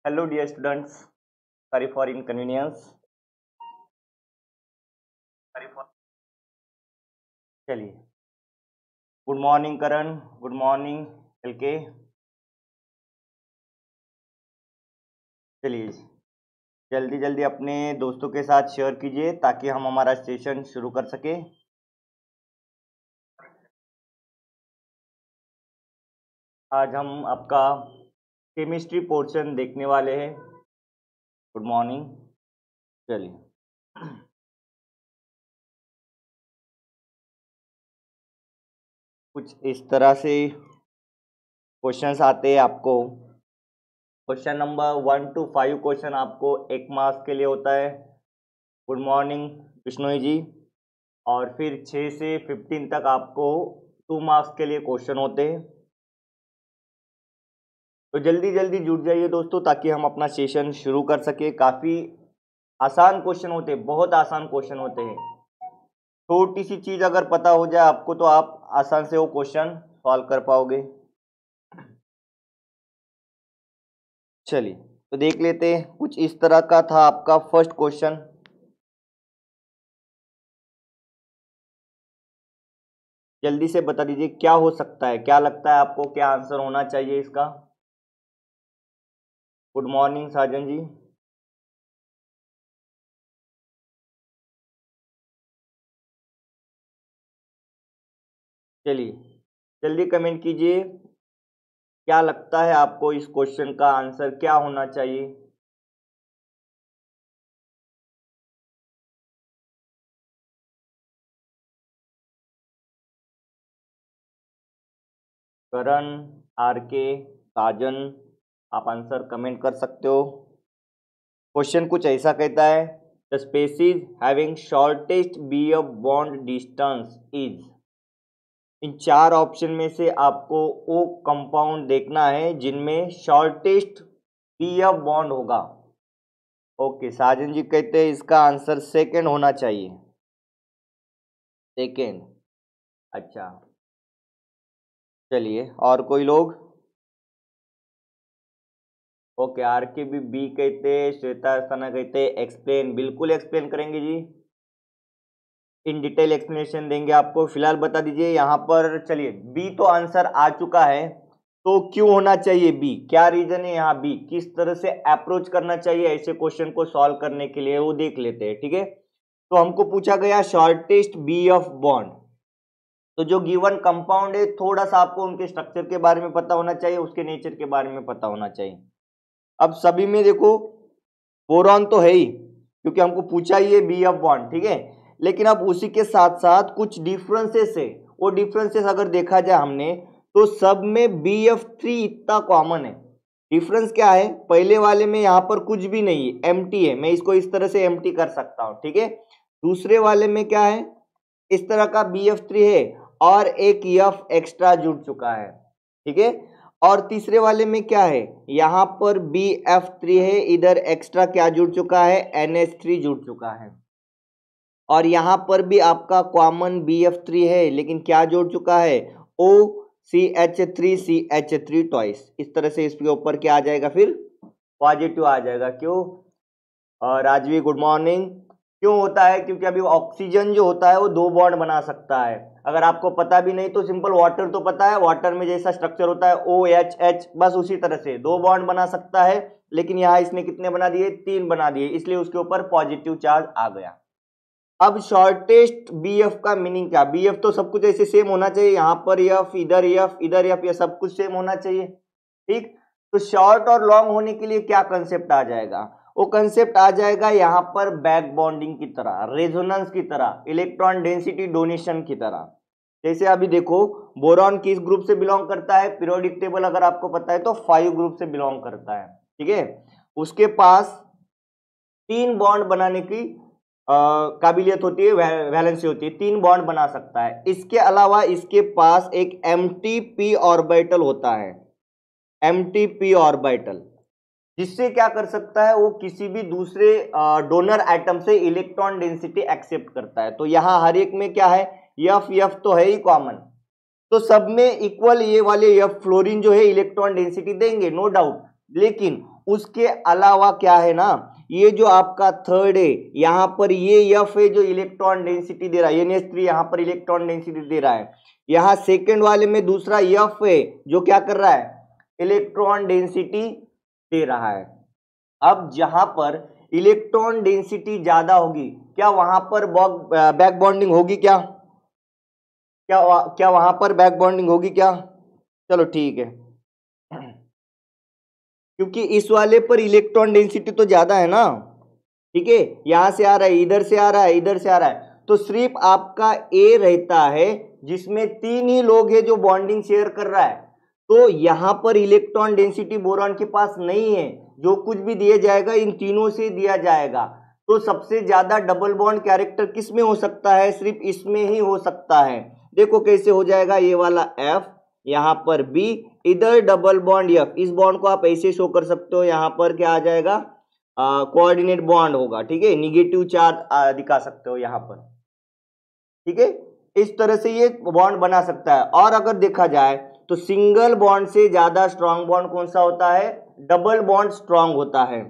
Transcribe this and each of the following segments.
Hello dear students, sorry for inconvenience. चलिए, good morning करण, good morning LK. चलिए जल्दी जल्दी अपने दोस्तों के साथ शेयर कीजिए ताकि हम हमारा सेशन शुरू कर सके। आज हम आपका केमिस्ट्री पोर्शन देखने वाले हैं। Good morning. चलिए कुछ इस तरह से क्वेश्चंस आते हैं आपको। क्वेश्चन नंबर 1 to 5 क्वेश्चन आपको 1 मार्क्स के लिए होता है। Good morning Vishnu ji. और फिर 6 से 15 तक आपको 2 मार्क्स के लिए क्वेश्चन होते हैं। तो जल्दी जल्दी जुड़ जाइए दोस्तों ताकि हम अपना सेशन शुरू कर सके। काफ़ी आसान क्वेश्चन होते हैं, बहुत आसान क्वेश्चन होते हैं। छोटी सी चीज़ अगर पता हो जाए आपको तो आप आसान से वो क्वेश्चन सॉल्व कर पाओगे। चलिए तो देख लेते हैं। कुछ इस तरह का था आपका फर्स्ट क्वेश्चन। जल्दी से बता दीजिए क्या हो सकता है, क्या लगता है आपको, क्या आंसर होना चाहिए इसका। गुड मॉर्निंग साजन जी। चलिए जल्दी कमेंट कीजिए क्या लगता है आपको, इस क्वेश्चन का आंसर क्या होना चाहिए। करण, आर के, साजन, आप आंसर कमेंट कर सकते हो। क्वेश्चन कुछ ऐसा कहता है, the species having shortest BF bond distance is. In 4 option में से आपको वो कंपाउंड देखना है जिनमें शॉर्टेस्ट बीएफ बॉन्ड होगा। ओके, साजन जी कहते हैं इसका आंसर सेकंड होना चाहिए। सेकंड, अच्छा। चलिए और कोई लोग। ओके, आर के बी कहते, श्वेता सना कहते एक्सप्लेन, बिल्कुल एक्सप्लेन करेंगे जी, इन डिटेल एक्सप्लेनेशन देंगे आपको। फिलहाल बता दीजिए यहाँ पर। चलिए बी तो आंसर आ चुका है, तो क्यों होना चाहिए बी, क्या रीजन है यहाँ बी, किस तरह से अप्रोच करना चाहिए ऐसे क्वेश्चन को सॉल्व करने के लिए, वो देख लेते हैं। ठीक है, तो हमको पूछा गया शॉर्टेस्ट बी ऑफ बॉन्ड। तो जो गिवन कंपाउंड है थोड़ा सा आपको उनके स्ट्रक्चर के बारे में पता होना चाहिए, उसके नेचर के बारे में पता होना चाहिए। अब सभी में देखो बोरॉन तो है ही, क्योंकि हमको पूछा ही है बी ऑफ बॉन्ड। ठीक है, लेकिन अब उसी के साथ साथ कुछ डिफरेंसेस है। वो डिफरेंसेस अगर देखा जाए हमने तो सब में BF3 इतना कॉमन है। डिफरेंस क्या है, पहले वाले में यहाँ पर कुछ भी नहीं है, एम्प्टी है, मैं इसको इस तरह से एम्प्टी कर सकता हूँ। ठीक है, दूसरे वाले में क्या है, इस तरह का BF3 है और एक F एक्स्ट्रा जुड़ चुका है। ठीक है, और तीसरे वाले में क्या है, यहाँ पर BF3 है, इधर एक्स्ट्रा क्या जुड़ चुका है, NH3 जुड़ चुका है। और यहाँ पर भी आपका कॉमन BF3 है, लेकिन क्या जुड़ चुका है, OCH3CH3 ट्वाइस। इस तरह से इसके ऊपर क्या आ जाएगा, फिर पॉजिटिव आ जाएगा। क्यों राजवी, गुड मॉर्निंग। क्यों होता है, क्योंकि अभी ऑक्सीजन जो होता है वो 2 बॉन्ड बना सकता है। अगर आपको पता भी नहीं तो सिंपल वाटर तो पता है, वाटर में जैसा स्ट्रक्चर होता है OHH, बस उसी तरह से 2 बॉन्ड बना सकता है। लेकिन यहाँ इसने कितने बना दिए, 3 बना दिए, इसलिए उसके ऊपर पॉजिटिव चार्ज आ गया। अब शॉर्टेस्ट BF का मीनिंग क्या, BF तो सब कुछ ऐसे सेम होना चाहिए, यहाँ पर F, इधर F, इधर F, ये सब कुछ सेम होना चाहिए। ठीक, तो शॉर्ट और लॉन्ग होने के लिए क्या कंसेप्ट आ जाएगा, वो कंसेप्ट आ जाएगा यहाँ पर बैक बॉन्डिंग की तरह, रेजोनेंस की तरह, इलेक्ट्रॉन डेंसिटी डोनेशन की तरह। जैसे अभी देखो बोरॉन किस ग्रुप से बिलोंग करता है, पीरियोडिक टेबल अगर आपको पता है तो 5 ग्रुप से बिलोंग करता है। ठीक है, उसके पास 3 बॉन्ड बनाने की काबिलियत होती है, वैलेंसी होती है, 3 बॉन्ड बना सकता है। इसके अलावा इसके पास एक MTP ऑर्बिटल होता है, MTP ऑर्बिटल, जिससे क्या कर सकता है, वो किसी भी दूसरे डोनर एटम से इलेक्ट्रॉन डेंसिटी एक्सेप्ट करता है। तो यहाँ हर एक में क्या है, F तो है ही कॉमन, तो सब में इक्वल ये वाले F फ्लोरीन जो है इलेक्ट्रॉन डेंसिटी देंगे, नो डाउट। लेकिन उसके अलावा क्या है ना, ये जो आपका थर्ड है यहाँ पर ये एफ है जो इलेक्ट्रॉन डेंसिटी दे रहा है, NH3 यहाँ पर इलेक्ट्रॉन डेंसिटी दे रहा है। यहाँ सेकेंड वाले में दूसरा एफ है जो क्या कर रहा है, इलेक्ट्रॉन डेंसिटी दे रहा है। अब जहां पर इलेक्ट्रॉन डेंसिटी ज्यादा होगी, क्या वहां पर बैक बॉन्डिंग होगी? क्या क्या वहां पर बैक बॉन्डिंग होगी क्या? चलो ठीक है, क्योंकि इस वाले पर इलेक्ट्रॉन डेंसिटी तो ज्यादा है ना, ठीक है, यहां से आ रहा है, इधर से आ रहा है, इधर से आ रहा है, तो सिर्फ आपका ए रहता है जिसमें 3 ही लोग हैं जो बॉन्डिंग शेयर कर रहा है। तो यहां पर इलेक्ट्रॉन डेंसिटी बोरॉन के पास नहीं है, जो कुछ भी दिया जाएगा इन तीनों से दिया जाएगा। तो सबसे ज्यादा डबल बॉन्ड कैरेक्टर किस में हो सकता है? सिर्फ इसमें ही हो सकता है। देखो कैसे हो जाएगा, ये वाला F, यहाँ पर B, इधर डबल बॉन्ड F। इस बॉन्ड को आप ऐसे शो कर सकते हो, यहाँ पर क्या आ जाएगा, कोऑर्डिनेट बॉन्ड होगा, ठीक है, निगेटिव चार्ज दिखा सकते हो यहाँ पर, ठीक है। इस तरह से ये बॉन्ड बना सकता है। और अगर देखा जाए तो सिंगल बॉन्ड से ज्यादा स्ट्रॉन्ग बॉन्ड कौन सा होता है? डबल बॉन्ड स्ट्रॉन्ग होता है।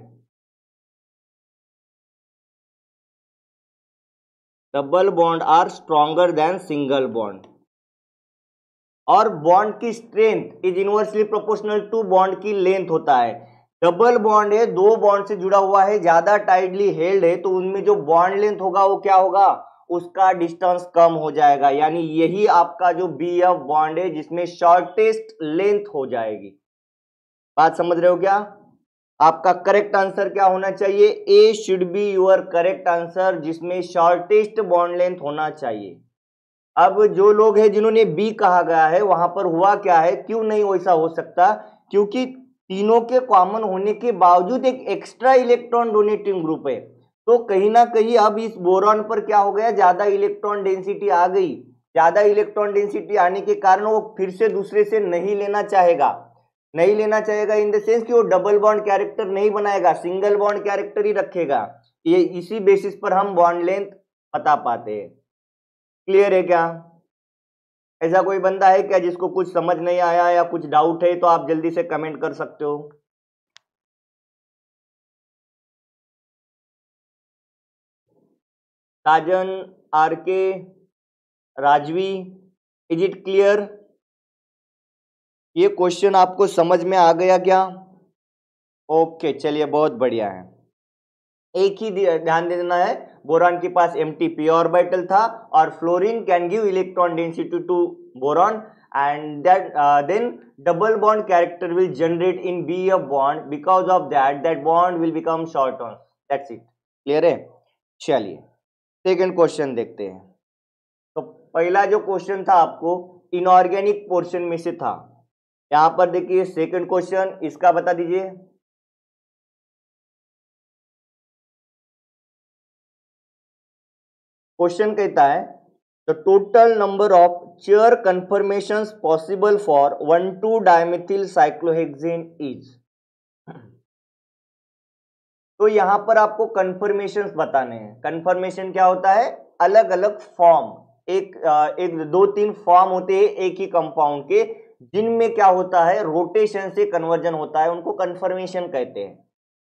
Double bond are stronger than single bond. और बॉन्ड की strength is inversely proportional to bond की लेंथ होता है। डबल बॉन्ड है, 2 बॉन्ड से जुड़ा हुआ है, ज्यादा टाइटली हेल्ड है, तो उनमें जो बॉन्ड लेंथ होगा वो क्या होगा, उसका डिस्टेंस कम हो जाएगा। यानी यही आपका जो BF बॉन्ड है जिसमें शॉर्टेस्ट लेंथ हो जाएगी। बात समझ रहे हो क्या? आपका करेक्ट आंसर क्या होना चाहिए? A should be your correct answer, जिसमें शॉर्टेस्ट बॉन्ड लेंथ होना चाहिए। अब जो लोग हैं जिन्होंने बी कहा गया है, वहां पर हुआ क्या है, क्यों नहीं वैसा हो सकता? क्योंकि तीनों के कॉमन होने के बावजूद एक एक्स्ट्रा इलेक्ट्रॉन डोनेटिंग ग्रुप है, तो कहीं ना कहीं अब इस बोरॉन पर क्या हो गया, ज्यादा इलेक्ट्रॉन डेंसिटी आ गई। ज्यादा इलेक्ट्रॉन डेंसिटी आने के कारण वो फिर से दूसरे से नहीं लेना चाहेगा इन द सेंस कि वो डबल बॉन्ड कैरेक्टर नहीं बनाएगा, सिंगल बॉन्ड कैरेक्टर ही रखेगा। ये इसी बेसिस पर हम बॉन्ड लेंथ बता पाते हैं। क्लियर है क्या? ऐसा कोई बंदा है क्या जिसको कुछ समझ नहीं आया या कुछ डाउट है, तो आप जल्दी से कमेंट कर सकते हो। साजन, R K, Rajvi, is it clear? ये क्वेश्चन आपको समझ में आ गया क्या? ओके, चलिए बहुत बढ़िया है। एक ही ध्यान देना है, बोरॉन के पास एमटी ऑर्बिटल था और fluorine can give electron density to boron, and then double bond character will generate in BF bond, because of that bond will become short on. That's it. Clear है? चलिए second question देखते हैं। तो पहला जो question था आपको inorganic portion में से था। यहां पर देखिए सेकेंड क्वेश्चन, इसका बता दीजिए। क्वेश्चन कहता है the total number of chair conformations possible for 1,2-dimethyl cyclohexane is। तो यहां पर आपको कन्फर्मेशंस बताने हैं। कन्फर्मेशन क्या होता है? अलग अलग फॉर्म, एक 2-3 फॉर्म होते हैं एक ही कंपाउंड के, जिनमें क्या होता है, रोटेशन से कन्वर्जन होता है, उनको कन्फर्मेशन कहते हैं,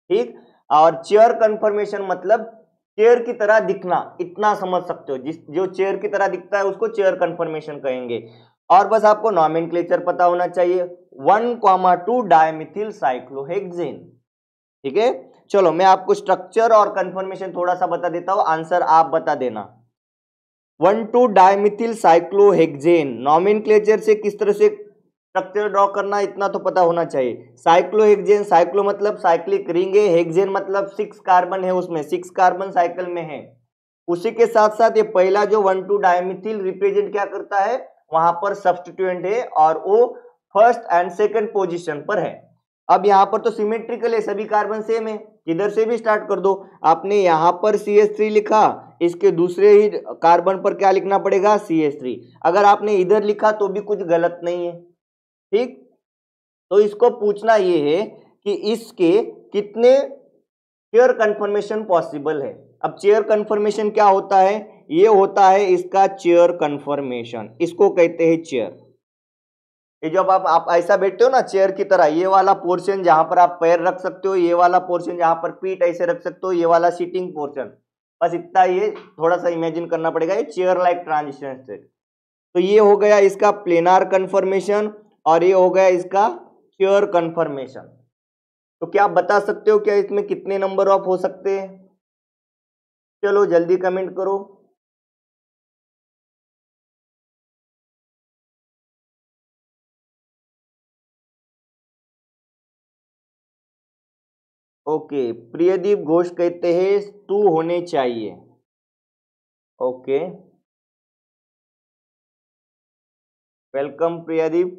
ठीक। और चेयर कन्फर्मेशन मतलब चेयर की तरह दिखना, इतना समझ सकते हो, जो चेयर की तरह दिखता है उसको चेयर कन्फर्मेशन कहेंगे। और बस आपको नॉमेनक्लेचर पता होना चाहिए, 1,2-डायमिथिल साइक्लोहेक्सेन, ठीक है। चलो मैं आपको स्ट्रक्चर और कन्फर्मेशन थोड़ा सा बता देता हूं, आंसर आप बता देना। 1,2-डायमिथिल साइक्लोहेक्सेन नॉमेनक्लेचर से किस तरह से स्ट्रक्चर ड्रॉ करना, इतना तो पता होना चाहिए। साइक्लोहेक्सेन, साइक्लो मतलब साइक्लिक रिंग है, हेक्सेन मतलब 6 कार्बन है, उसमें 6 कार्बन साइकिल में है। उसी के साथ साथ ये पहला जो 1,2-डायमिथिल रिप्रेजेंट क्या करता है, वहां पर सब्स्टिट्यूएंट है और वो फर्स्ट एंड सेकंड पोजीशन पर है। अब यहाँ पर तो सिमेट्रिकल है, सभी कार्बन सेम है, किधर से भी स्टार्ट कर दो। आपने यहाँ पर CH3 लिखा, इसके दूसरे ही कार्बन पर क्या लिखना पड़ेगा, CH3। अगर आपने इधर लिखा तो भी कुछ गलत नहीं है, ठीक। तो इसको पूछना ये है कि इसके कितने चेयर कन्फर्मेशन पॉसिबल है। अब चेयर कन्फर्मेशन क्या होता है, ये होता है इसका चेयर कन्फर्मेशन, इसको कहते हैं चेयर। ये जब आप ऐसा बैठते हो ना चेयर की तरह, ये वाला पोर्शन जहां पर आप पैर रख सकते हो, ये वाला पोर्शन जहां पर पीठ ऐसे रख सकते हो, ये वाला सीटिंग पोर्शन, बस इतना ये थोड़ा सा इमेजिन करना पड़ेगा, ये चेयर लाइक ट्रांजिशन स्टेट। तो ये हो गया इसका प्लेनार कन्फर्मेशन और ये हो गया इसका चेयर कन्फर्मेशन। तो क्या आप बता सकते हो क्या इसमें कितने नंबर ऑफ हो सकते हैं? चलो जल्दी कमेंट करो। ओके, प्रियदीप घोष कहते हैं 2 होने चाहिए। Okay, welcome Priyadeep.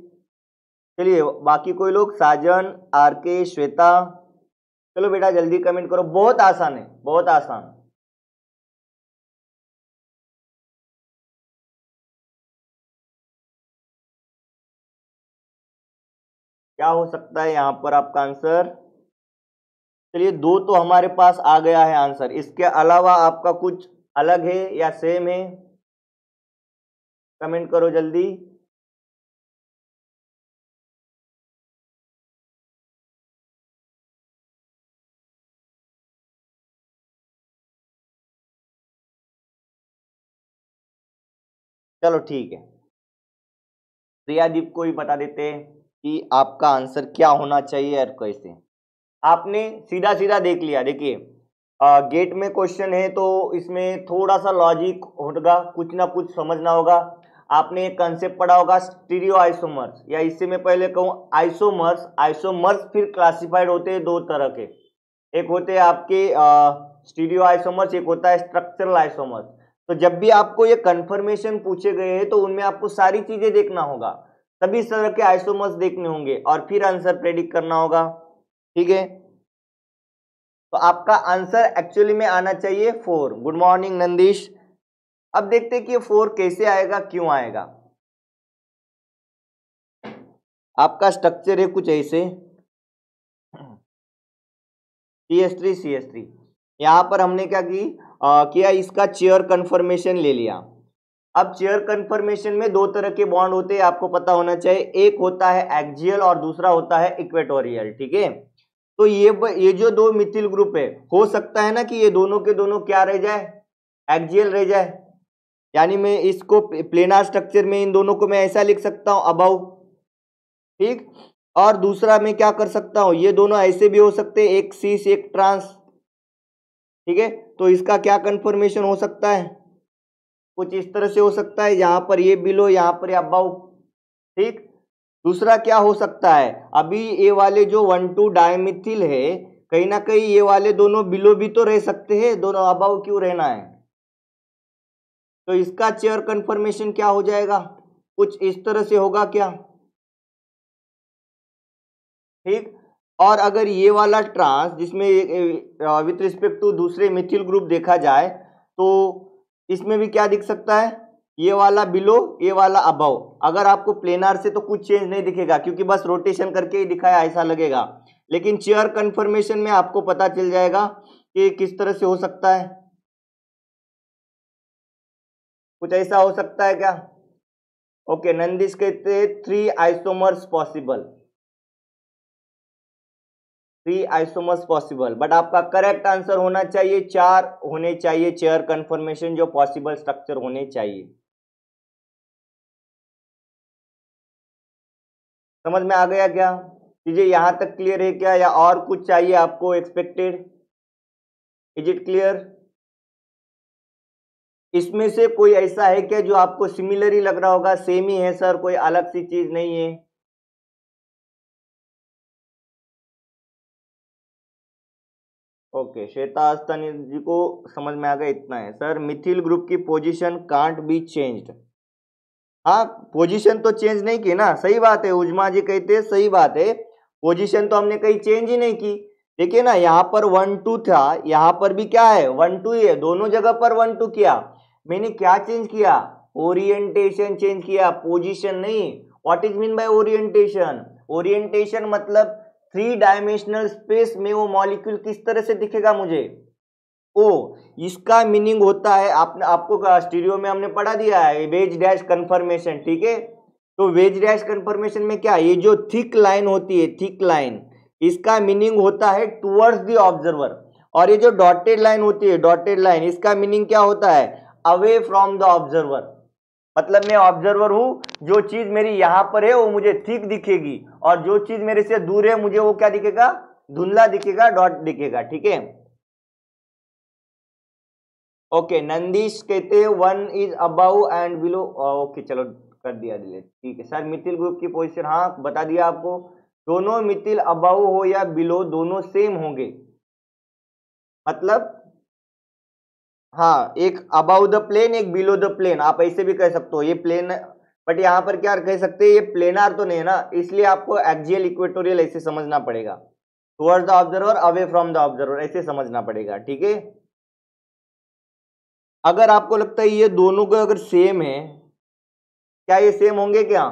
चलिए बाकी कोई लोग, साजन, आरके, श्वेता, चलो बेटा जल्दी कमेंट करो, बहुत आसान है, बहुत आसान। क्या हो सकता है यहां पर आपका आंसर? चलिए 2 तो हमारे पास आ गया है आंसर, इसके अलावा आपका कुछ अलग है या सेम है? कमेंट करो जल्दी। चलो ठीक है, प्रियादीप को ही बता देते हैं कि आपका आंसर क्या होना चाहिए और कैसे। आपने सीधा सीधा देख लिया, देखिए गेट में क्वेश्चन है तो इसमें थोड़ा सा लॉजिक होगा, कुछ ना कुछ समझना होगा। आपने एक कंसेप्ट पढ़ा होगा स्टीरियो आइसोमर्स, या इससे मैं पहले कहूँ आइसोमर्स। आइसोमर्स फिर क्लासिफाइड होते हैं 2 तरह के, एक होते हैं आपके स्टीरियो आइसोमर्स, एक होता है स्ट्रक्चरल आइसोमर्स। तो जब भी आपको ये कंफर्मेशन पूछे गए हैं तो उनमें आपको सारी चीजें देखना होगा, सभी तरह के आइसोमर्स देखने होंगे और फिर आंसर प्रेडिक्ट करना होगा, ठीक है। तो आपका आंसर एक्चुअली में आना चाहिए 4। Good morning Nandish. अब देखते हैं कि 4 कैसे आएगा, क्यों आएगा। आपका स्ट्रक्चर है कुछ ऐसे, CH3 यहां पर हमने क्या किया, इसका चेयर कन्फर्मेशन ले लिया। अब चेयर कन्फर्मेशन में 2 तरह के बॉन्ड होते हैं, आपको पता होना चाहिए, एक होता है एक्सियल और दूसरा होता है इक्वेटोरियल, ठीक है। तो ये जो 2 मिथिल ग्रुप है, हो सकता है ना कि ये दोनों के दोनों क्या रह जाए, एक्सियल रह जाए, यानी मैं इसको प्लेनार स्ट्रक्चर में इन दोनों को मैं ऐसा लिख सकता हूं अबव, ठीक। और दूसरा मैं क्या कर सकता हूं, ये दोनों ऐसे भी हो सकते हैं, एक शीश एक ट्रांस, ठीक है। तो इसका क्या कन्फर्मेशन हो सकता है, कुछ इस तरह से हो सकता है, यहां पर ये बिलो, यहां पर अबव, ठीक। दूसरा क्या हो सकता है, अभी ये वाले जो 1,2 डायमिथिल है, कहीं ना कहीं ये वाले दोनों बिलो भी तो रह सकते हैं, दोनों अबव क्यों रहना है। तो इसका चेयर कन्फर्मेशन क्या हो जाएगा, कुछ इस तरह से होगा क्या, ठीक। और अगर ये वाला ट्रांस जिसमें विथ रिस्पेक्ट टू दूसरे मिथिल ग्रुप देखा जाए तो इसमें भी क्या दिख सकता है, ये वाला बिलो ये वाला अबव। अगर आपको प्लेनार से तो कुछ चेंज नहीं दिखेगा क्योंकि बस रोटेशन करके ही दिखाया ऐसा लगेगा, लेकिन चेयर कन्फर्मेशन में आपको पता चल जाएगा कि किस तरह से हो सकता है, कुछ ऐसा हो सकता है क्या। ओके, नंदिश कहते हैं 3 isomers possible, 3 isomers possible, but आपका करेक्ट आंसर होना चाहिए 4 होने चाहिए चेयर कन्फर्मेशन जो पॉसिबल स्ट्रक्चर होने चाहिए। समझ में आ गया क्या, चीजें यहां तक क्लियर है क्या, या और कुछ चाहिए आपको एक्सपेक्टेड, इज इट क्लियर। इसमें से कोई ऐसा है क्या जो आपको सिमिलर ही लग रहा होगा, सेम ही है सर, कोई अलग सी चीज नहीं है। ओके, श्वेता आस्तानी जी को समझ में आ गया, इतना है सर, मिथिल ग्रुप की पोजीशन कांट बी चेंज्ड। हाँ, पोजीशन तो चेंज नहीं की ना, सही बात है, उजमा जी कहते हैं सही बात है, पोजीशन तो हमने कहीं चेंज ही नहीं की। देखिए ना, यहाँ पर 1,2 था, यहाँ पर भी क्या है 1,2 ही है, दोनों जगह पर 1,2 किया। मैंने क्या चेंज किया, ओरिएंटेशन चेंज किया, पोजीशन नहीं। What is mean by orientation, orientation मतलब 3 डायमेंशनल स्पेस में वो मॉलिक्यूल किस तरह से दिखेगा मुझे, ओ, इसका मीनिंग होता है, आपको स्टीरियो में हमने पढ़ा दिया है वेज डैश कन्फर्मेशन, ठीक है। तो वेज डैश कन्फर्मेशन में क्या, ये जो थिक लाइन होती है, थिक लाइन, इसका मीनिंग होता है टुवर्ड्स द ऑब्जर्वर, और ये जो डॉटेड लाइन होती है, डॉटेड लाइन, इसका मीनिंग क्या होता है, अवे फ्रॉम द ऑब्जर्वर। मतलब मैं ऑब्जर्वर हूं, जो चीज मेरी यहां पर है वो मुझे थिक दिखेगी, और जो चीज मेरे से दूर है मुझे वो क्या दिखेगा, धुंधला दिखेगा, डॉट दिखेगा। ठीक है, ओके। नंदीश कहते हैं one is about and below, okay चलो कर दिया डिलीट। ठीक है सर, मिथिल ग्रुप की पोजीशन, हाँ बता दिया आपको, दोनों मिथिल अबाउ हो या बिलो दोनों सेम होंगे। मतलब हाँ, एक अबाउ द प्लेन, एक बिलो द प्लेन, आप ऐसे भी कह सकते हो, ये प्लेन, बट यहाँ पर क्या कह सकते हैं, ये प्लेनार तो नहीं है ना, इसलिए आपको एक्सियल इक्वेटोरियल ऐसे समझना पड़ेगा, towards the observer away from the observer, ऐसे समझना पड़ेगा। ठीक है, अगर आपको लगता है ये दोनों को अगर सेम है, क्या ये सेम होंगे क्या,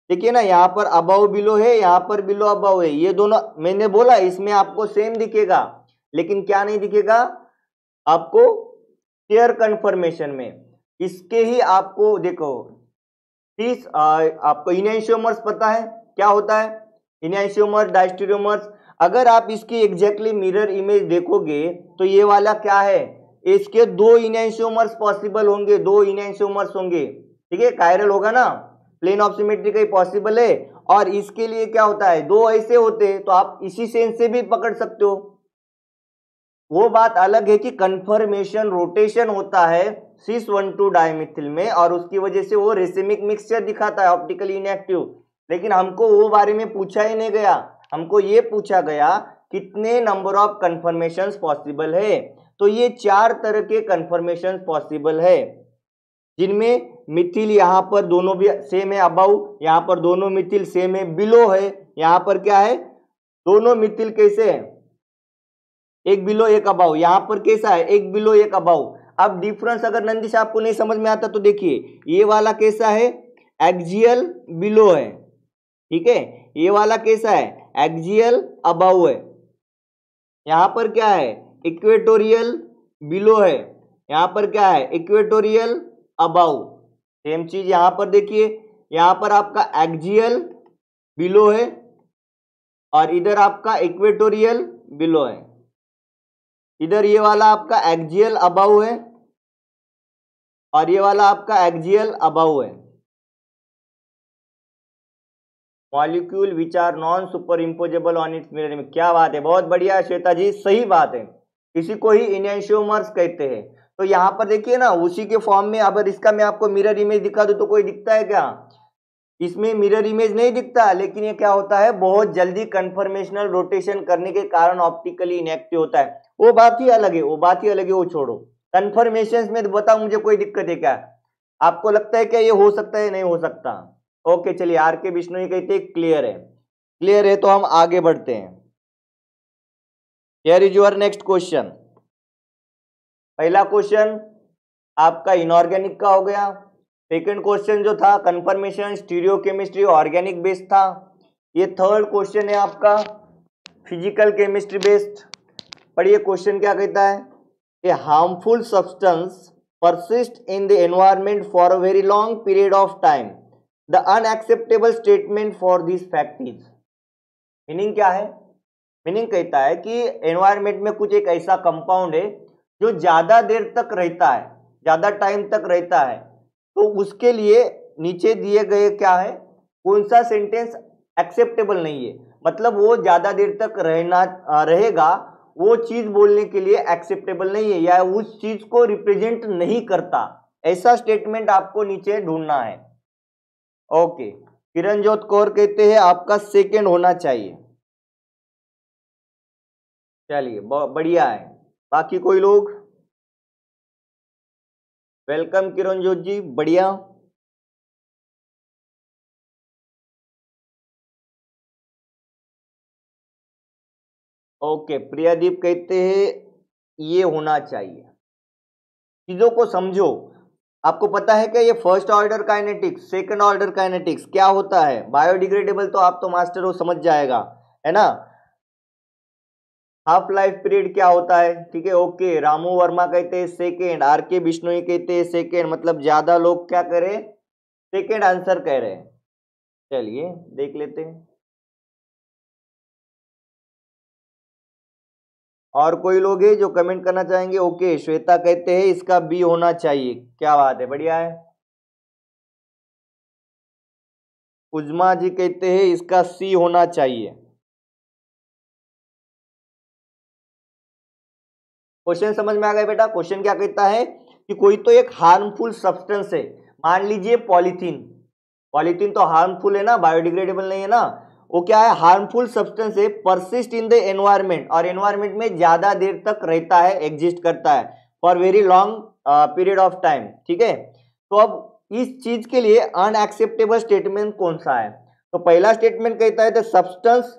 देखिए ना, यहाँ पर अबाउ बिलो है, यहाँ पर बिलो अबाउ है, ये दोनों मैंने बोला इसमें आपको सेम दिखेगा, लेकिन क्या नहीं दिखेगा आपको, शेयर कन्फर्मेशन में। इसके ही आपको देखो, आपको इनैंशियोमर्स पता है क्या होता है, इनैंशियोमर्स, डायस्टेरियोमर्स, अगर आप इसकी एग्जैक्टली मिरर इमेज देखोगे तो ये वाला क्या है, इसके दो इनैंशियोमर्स पॉसिबल होंगे, दो इनैंशियोमर्स होंगे। ठीक है, कायरल होगा ना, प्लेन ऑफ सिमेट्री का ही पॉसिबल है, और इसके लिए क्या होता है, दो ऐसे होते हैं, तो आप इसी सेंस से भी पकड़ सकते हो। वो बात अलग है कि कन्फर्मेशन रोटेशन होता है सिस 1,2 डाइमिथिल में, और उसकी वजह से वो रेसिमिक मिक्सचर दिखाता है, ऑप्टिकली इनएक्टिव। लेकिन हमको वो बारे में पूछा ही नहीं गया, हमको ये पूछा गया कितने नंबर ऑफ कन्फर्मेशंस पॉसिबल है। तो ये 4 तरह के कन्फर्मेशन पॉसिबल है, जिनमें मिथिल यहाँ पर दोनों भी सेम है अबाउ, यहाँ पर दोनों मिथिल सेम है बिलो है, यहाँ पर क्या है, दोनों मिथिल कैसे है, एक बिलो एक अबाउ, यहां पर कैसा है, एक बिलो एक अबाउ। अब डिफरेंस अगर नंदिश आपको नहीं समझ में आता तो देखिए, ये वाला कैसा है, एक्सियल बिलो है, ठीक है, ये वाला कैसा है, एक्सियल अबाउ है, यहां पर क्या है, इक्वेटोरियल बिलो है, यहां पर क्या है, इक्वेटोरियल अबाउ। सेम चीज यहां पर देखिए, यहां पर आपका एक्सियल बिलो है, और इधर आपका इक्वेटोरियल बिलो है, इधर ये वाला आपका एक्सियल अबाउ है, और ये वाला आपका एक्सियल अबाउ है। Molecule which are non superimposable on its mirror image, क्या बात है, बहुत बढ़िया श्वेता जी, सही बात है, इसी को ही इनैंशियोमर्स कहते हैं। तो यहाँ पर देखिए ना, उसी के फॉर्म में, अगर इसका मैं आपको मिरर इमेज दिखा दूं तो कोई दिखता है क्या, इसमें मिरर इमेज नहीं दिखता, लेकिन ये क्या होता है, बहुत जल्दी कन्फर्मेशनल रोटेशन करने के कारण ऑप्टिकली इनएक्टिव होता है। वो बात ही अलग है, वो बात ही अलग है, वो छोड़ो। कन्फर्मेशन में बताओ मुझे कोई दिक्कत है क्या, आपको लगता है क्या ये हो सकता है, नहीं हो सकता। ओके चलिए, आर के बिश्नोई कहते हैं क्लियर है, क्लियर है, तो हम आगे बढ़ते हैं। Here is your next question. पहला क्वेश्चन आपका इनऑर्गेनिक का हो गया, सेकेंड क्वेश्चन जो था conformation stereo chemistry organic based था, ये थर्ड क्वेश्चन है आपका फिजिकल केमिस्ट्री बेस्ड। पढ़िए क्वेश्चन क्या कहता है, a harmful substance persist in the environment for a very long period of time, the unacceptable statement for this fact is. Meaning क्या है, मीनिंग कहता है कि एनवायरनमेंट में कुछ एक ऐसा कंपाउंड है जो ज्यादा देर तक रहता है, ज्यादा टाइम तक रहता है, तो उसके लिए नीचे दिए गए क्या है, कौन सा सेंटेंस एक्सेप्टेबल नहीं है, मतलब वो ज्यादा देर तक रहेगा, वो चीज बोलने के लिए एक्सेप्टेबल नहीं है, या उस चीज को रिप्रेजेंट नहीं करता, ऐसा स्टेटमेंट आपको नीचे ढूंढना है। ओके, किरणजोत कौर कहते हैं आपका सेकेंड होना चाहिए। चलिए बढ़िया है, बाकी कोई लोग, वेलकम किरणजोत जी, बढ़िया। ओके, प्रियादीप कहते हैं ये होना चाहिए। चीजों को समझो, आपको पता है क्या ये first order kinetics, second order kinetics क्या होता है, बायोडिग्रेडेबल तो आप तो मास्टर हो, समझ जाएगा, है ना। हाफ लाइफ पीरियड क्या होता है, ठीक है, ओके, रामू वर्मा कहते हैं सेकेंड, आर के बिश्नोई कहते हैं सेकेंड, मतलब ज्यादा लोग क्या करें, सेकेंड आंसर कह रहे हैं। चलिए देख लेते हैं। और कोई लोग हैं जो कमेंट करना चाहेंगे? ओके, श्वेता कहते हैं इसका बी होना चाहिए। क्या बात है, बढ़िया है। उजमा जी कहते हैं इसका सी होना चाहिए। क्वेश्चन समझ में आ गया बेटा? क्वेश्चन क्या कहता है कि कोई तो एक हार्मफुल सब्सटेंस है, मान लीजिए पॉलीथीन। पॉलीथीन तो हार्मफुल है ना, बायोडिग्रेडेबल नहीं है ना। वो क्या है, हार्मफुल सब्सटेंस है, परसिस्ट इन द एनवायरमेंट, और एनवायरमेंट में ज्यादा देर तक रहता है, एग्जिस्ट करता है for very long period of time. ठीक है, तो अब इस चीज के लिए अनएक्सेप्टेबल स्टेटमेंट कौन सा है? तो पहला स्टेटमेंट कहता है the substance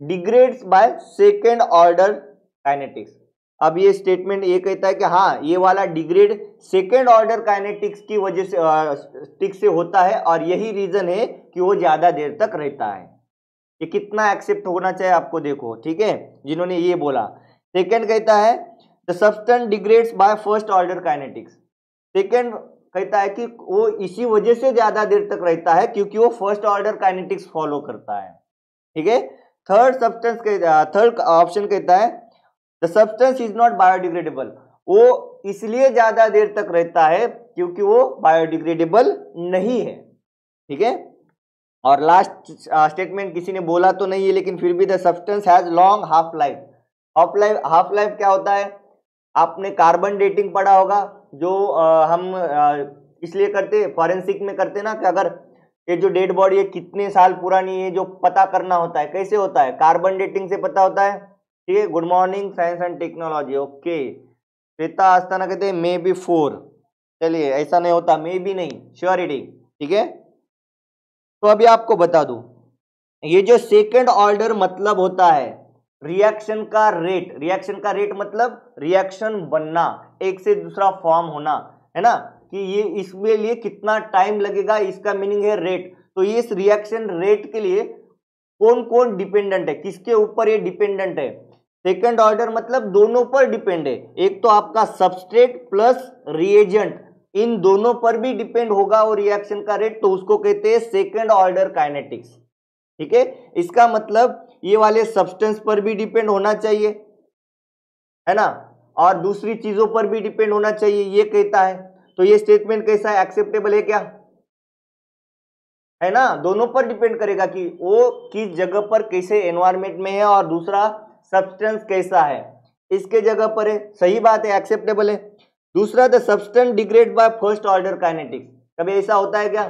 degrades by second order kinetics. अब ये स्टेटमेंट ये कहता है कि हाँ, ये वाला डिग्रेड सेकेंड ऑर्डर काइनेटिक्स की वजह से टिक से होता है, और यही रीजन है कि वो ज्यादा देर तक रहता है। ये कितना एक्सेप्ट होना चाहिए आपको, देखो। ठीक है, जिन्होंने ये बोला। सेकेंड कहता है the substance degrades by first order kinetics. Second कहता है कि वो इसी वजह से ज्यादा देर तक रहता है क्योंकि वो फर्स्ट ऑर्डर काइनेटिक्स फॉलो करता है। ठीक है, थर्ड ऑप्शन कहता है the substance is not biodegradable. वो इसलिए ज्यादा देर तक रहता है क्योंकि वो बायोडिग्रेडेबल नहीं है। ठीक है, और लास्ट स्टेटमेंट किसी ने बोला तो नहीं है, लेकिन फिर भी the substance has long half life. Half life क्या होता है? आपने कार्बन डेटिंग पढ़ा होगा, जो हम इसलिए करते, फॉरेंसिक में करते ना, कि अगर ये जो डेड बॉडी है कितने साल पुरानी है, जो पता करना होता है। कैसे होता है? कार्बन डेटिंग से पता होता है। ठीक है, good morning science and technology. Okay, Shweta Asthana कहते हैं मे बी 4। चलिए, ऐसा नहीं होता, मे बी नहीं, श्योरिटी। ठीक है, तो अभी आपको बता दूं, ये जो सेकंड ऑर्डर मतलब होता है रिएक्शन का रेट। रिएक्शन का रेट मतलब रिएक्शन बनना, एक से दूसरा फॉर्म होना, है ना, कि ये इसमें लिए कितना टाइम लगेगा, इसका मीनिंग है रेट। तो ये इस रिएक्शन रेट के लिए कौन कौन डिपेंडेंट है, किसके ऊपर ये डिपेंडेंट है? सेकंड ऑर्डर मतलब दोनों पर डिपेंड है। एक तो आपका सबस्ट्रेट प्लस रिएजेंट, इन दोनों पर भी डिपेंड होगा वो रिएक्शन का रेट, तो उसको कहते हैं सेकंड ऑर्डर काइनेटिक्स। ठीक है, इसका मतलब ये वाले सब्सटेंस पर भी डिपेंड होना चाहिए, है ना, और दूसरी चीजों पर भी डिपेंड होना चाहिए, ये कहता है। तो ये स्टेटमेंट कैसा है, एक्सेप्टेबल है क्या? है ना, दोनों पर डिपेंड करेगा कि वो किस जगह पर, कैसे एनवायरमेंट में है, और दूसरा सब्सटेंस कैसा है, इसके जगह पर है। सही बात है, एक्सेप्टेबल है। दूसरा, the substance degrade by first order kinetics. कभी ऐसा होता है क्या?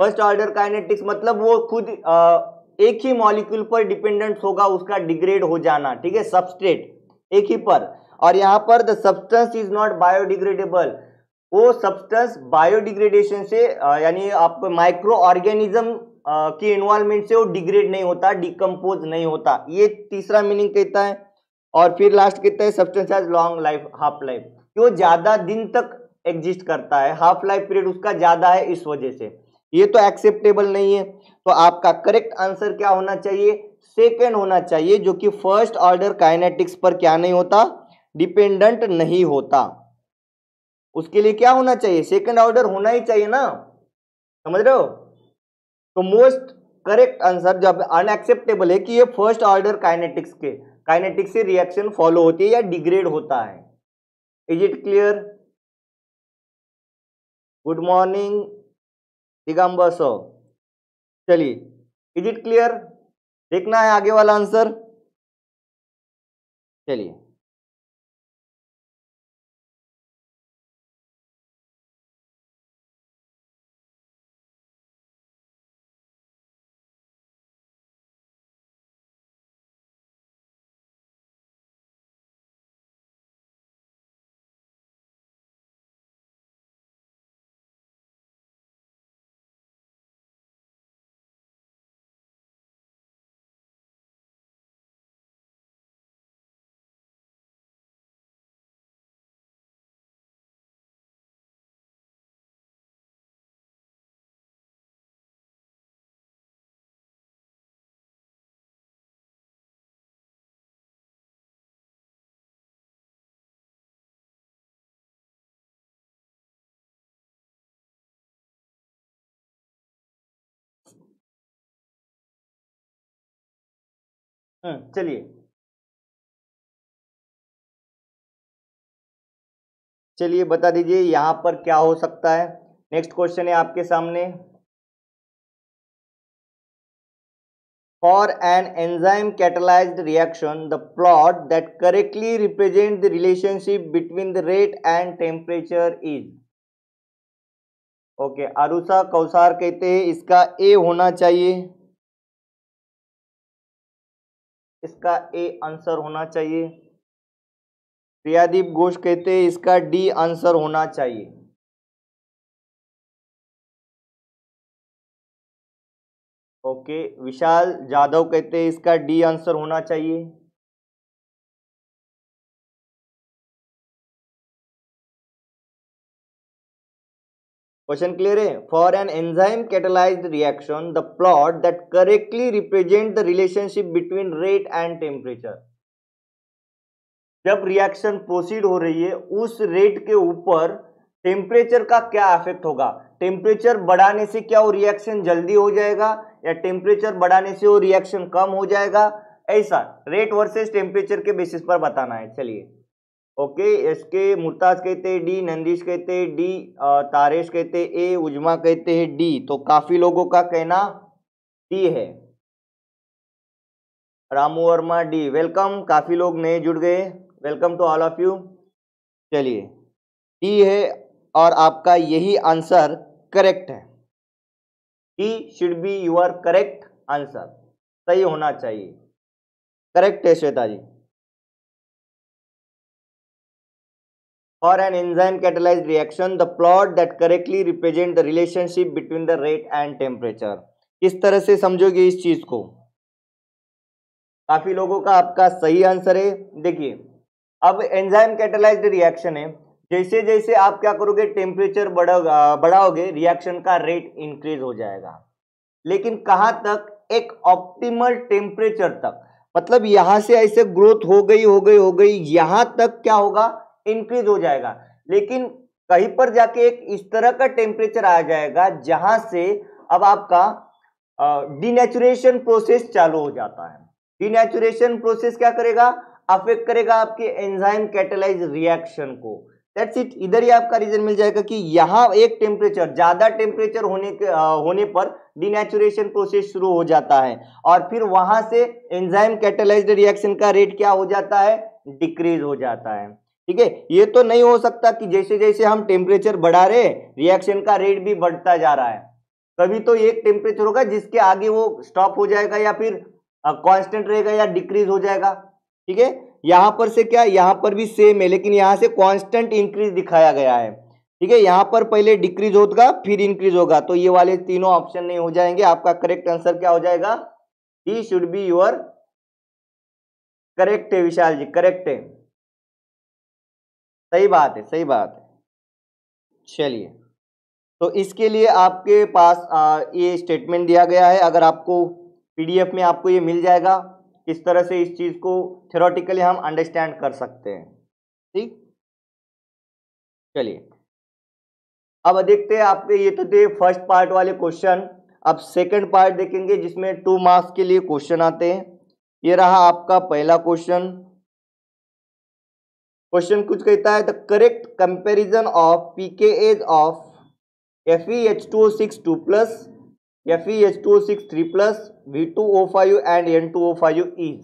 फर्स्ट ऑर्डर काइनेटिक्स मतलब वो खुद एक ही मॉलिक्यूल पर डिपेंडेंट होगा, उसका डिग्रेड हो जाना। ठीक है, सबस्ट्रेट एक ही पर, और यहां पर the substance is not biodegradable. वो सब्सटेंस बायोडिग्रेडेशन से यानी आप माइक्रो ऑर्गेनिज्म की इन्वॉल्वमेंट से वो डिग्रेड नहीं होता, डिकम्पोज नहीं होता, ये तीसरा मीनिंग कहता है। और फिर लास्ट कहता है substance has long life, half life, कि वो ज्यादा दिन तक एग्जिस्ट करता है, हाफ लाइफ पीरियड उसका ज्यादा है, इस वजह से ये तो एक्सेप्टेबल नहीं है। तो आपका करेक्ट आंसर क्या होना चाहिए? सेकेंड होना चाहिए, जो कि फर्स्ट ऑर्डर काइनेटिक्स पर क्या नहीं होता, डिपेंडेंट नहीं होता। उसके लिए क्या होना चाहिए? सेकेंड ऑर्डर होना ही चाहिए ना, समझ रहे हो? तो मोस्ट करेक्ट आंसर जब अनएक्सेप्टेबल है कि ये फर्स्ट ऑर्डर काइनेटिक्स से रिएक्शन फॉलो होती है या डिग्रेड होता है। Is it clear? Good morning Digambar सो। चलिए, इज इट क्लियर? देखना है आगे वाला आंसर। चलिए। चलिए चलिए बता दीजिए यहां पर क्या हो सकता है। नेक्स्ट क्वेश्चन है आपके सामने। For an enzyme catalyzed reaction, the plot that correctly represents the relationship between the rate and temperature is। Okay, Arusha Kausar कहते हैं इसका ए होना चाहिए, इसका ए आंसर होना चाहिए। प्रियादीप घोष कहते हैं इसका डी आंसर होना चाहिए। ओके, विशाल जादव कहते हैं इसका डी आंसर होना चाहिए। क्वेश्चन क्लियर है। For an enzyme catalysed reaction the plot that correctly represent the relationship between rate and temperature. जब रिएक्शन प्रोसीड हो रही है उस रेट के ऊपर टेम्परेचर का क्या इफेक्ट होगा। टेम्परेचर बढ़ाने से क्या वो रिएक्शन जल्दी हो जाएगा या टेम्परेचर बढ़ाने से वो रिएक्शन कम हो जाएगा, ऐसा रेट वर्सेस टेम्परेचर के बेसिस पर बताना है। चलिए ओके, इसके मुर्ताज कहते हैं डी, नंदीश कहते हैं डी, तारेश कहते हैं ए, उजमा कहते हैं डी। तो काफी लोगों का कहना डी है। Ramu Verma D, welcome. काफी लोग नए जुड़ गए, welcome to all of you. चलिए डी है और आपका यही आंसर करेक्ट है। D should be your correct answer, सही होना चाहिए। करेक्ट है श्वेता जी। For an enzyme catalyzed reaction, the plot that correctly represent the relationship between the rate and temperature। किस तरह से समझोगे इस चीज को। काफी लोगों का आपका सही आंसर है। देखिए अब एंजाइम कैटालाइज्ड रिएक्शन है, जैसे जैसे आप क्या करोगे टेम्परेचर बढ़ाओगे रिएक्शन का रेट इंक्रीज हो जाएगा, लेकिन कहां तक, एक ऑप्टिमल टेम्परेचर तक। मतलब यहां से ऐसे ग्रोथ हो गई यहां तक क्या होगा, इंक्रीज हो जाएगा। लेकिन कहीं पर जाके एक इस तरह का टेम्परेचर आ जाएगा जहां से अब आपका डीनेचुरेशन प्रोसेस चालू हो जाता है। डीनेचुरेशन प्रोसेस क्या करेगा, अफेक्ट करेगा आपके एंजाइम कैटालाइज रिएक्शन को। That's it. इधर ही आपका रीजन मिल जाएगा कि यहां एक टेम्परेचर, ज्यादा टेम्परेचर होने पर डीनेचुरेशन प्रोसेस शुरू हो जाता है और फिर वहां से एंजाइम कैटालाइज्ड रिएक्शन का रेट क्या हो जाता है, डिक्रीज हो जाता है। ठीक है, ये तो नहीं हो सकता कि जैसे जैसे हम टेम्परेचर बढ़ा रहे रिएक्शन का रेट भी बढ़ता जा रहा है। कभी तो एक टेम्परेचर होगा जिसके आगे वो स्टॉप हो जाएगा या फिर कांस्टेंट रहेगा या डिक्रीज हो जाएगा। ठीक है, यहां पर से क्या, यहां पर भी सेम है लेकिन यहां से कांस्टेंट इंक्रीज दिखाया गया है। ठीक है, यहां पर पहले डिक्रीज होगा फिर इंक्रीज होगा, तो ये वाले तीनों ऑप्शन नहीं हो जाएंगे। आपका करेक्ट आंसर क्या हो जाएगा, D should be your correct है। विशाल जी करेक्ट है, सही बात है, सही बात है। चलिए तो इसके लिए आपके पास ये स्टेटमेंट दिया गया है, अगर आपको पीडीएफ में आपको ये मिल जाएगा किस तरह से इस चीज को थ्योरेटिकली हम अंडरस्टैंड कर सकते हैं। ठीक, चलिए अब देखते हैं आपके, ये तो थे फर्स्ट पार्ट वाले क्वेश्चन। अब सेकंड पार्ट देखेंगे जिसमें 2 मार्क्स के लिए क्वेश्चन आते हैं। ये रहा आपका पहला क्वेश्चन। क्वेश्चन कुछ कहता है the correct comparison of pKa's of FeH2O6 2+, FeH2O6 3+, V2O5 and N2O5 is।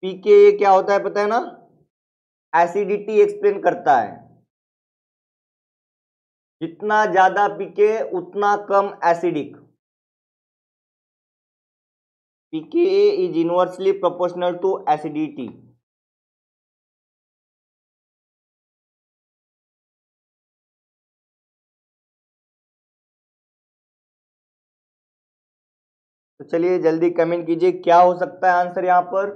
pKa क्या होता है पता है ना, एसिडिटी एक्सप्लेन करता है। जितना ज्यादा pK उतना कम acidic. pKa is inversely proportional to acidity। तो चलिए जल्दी कमेंट कीजिए क्या हो सकता है आंसर यहां पर।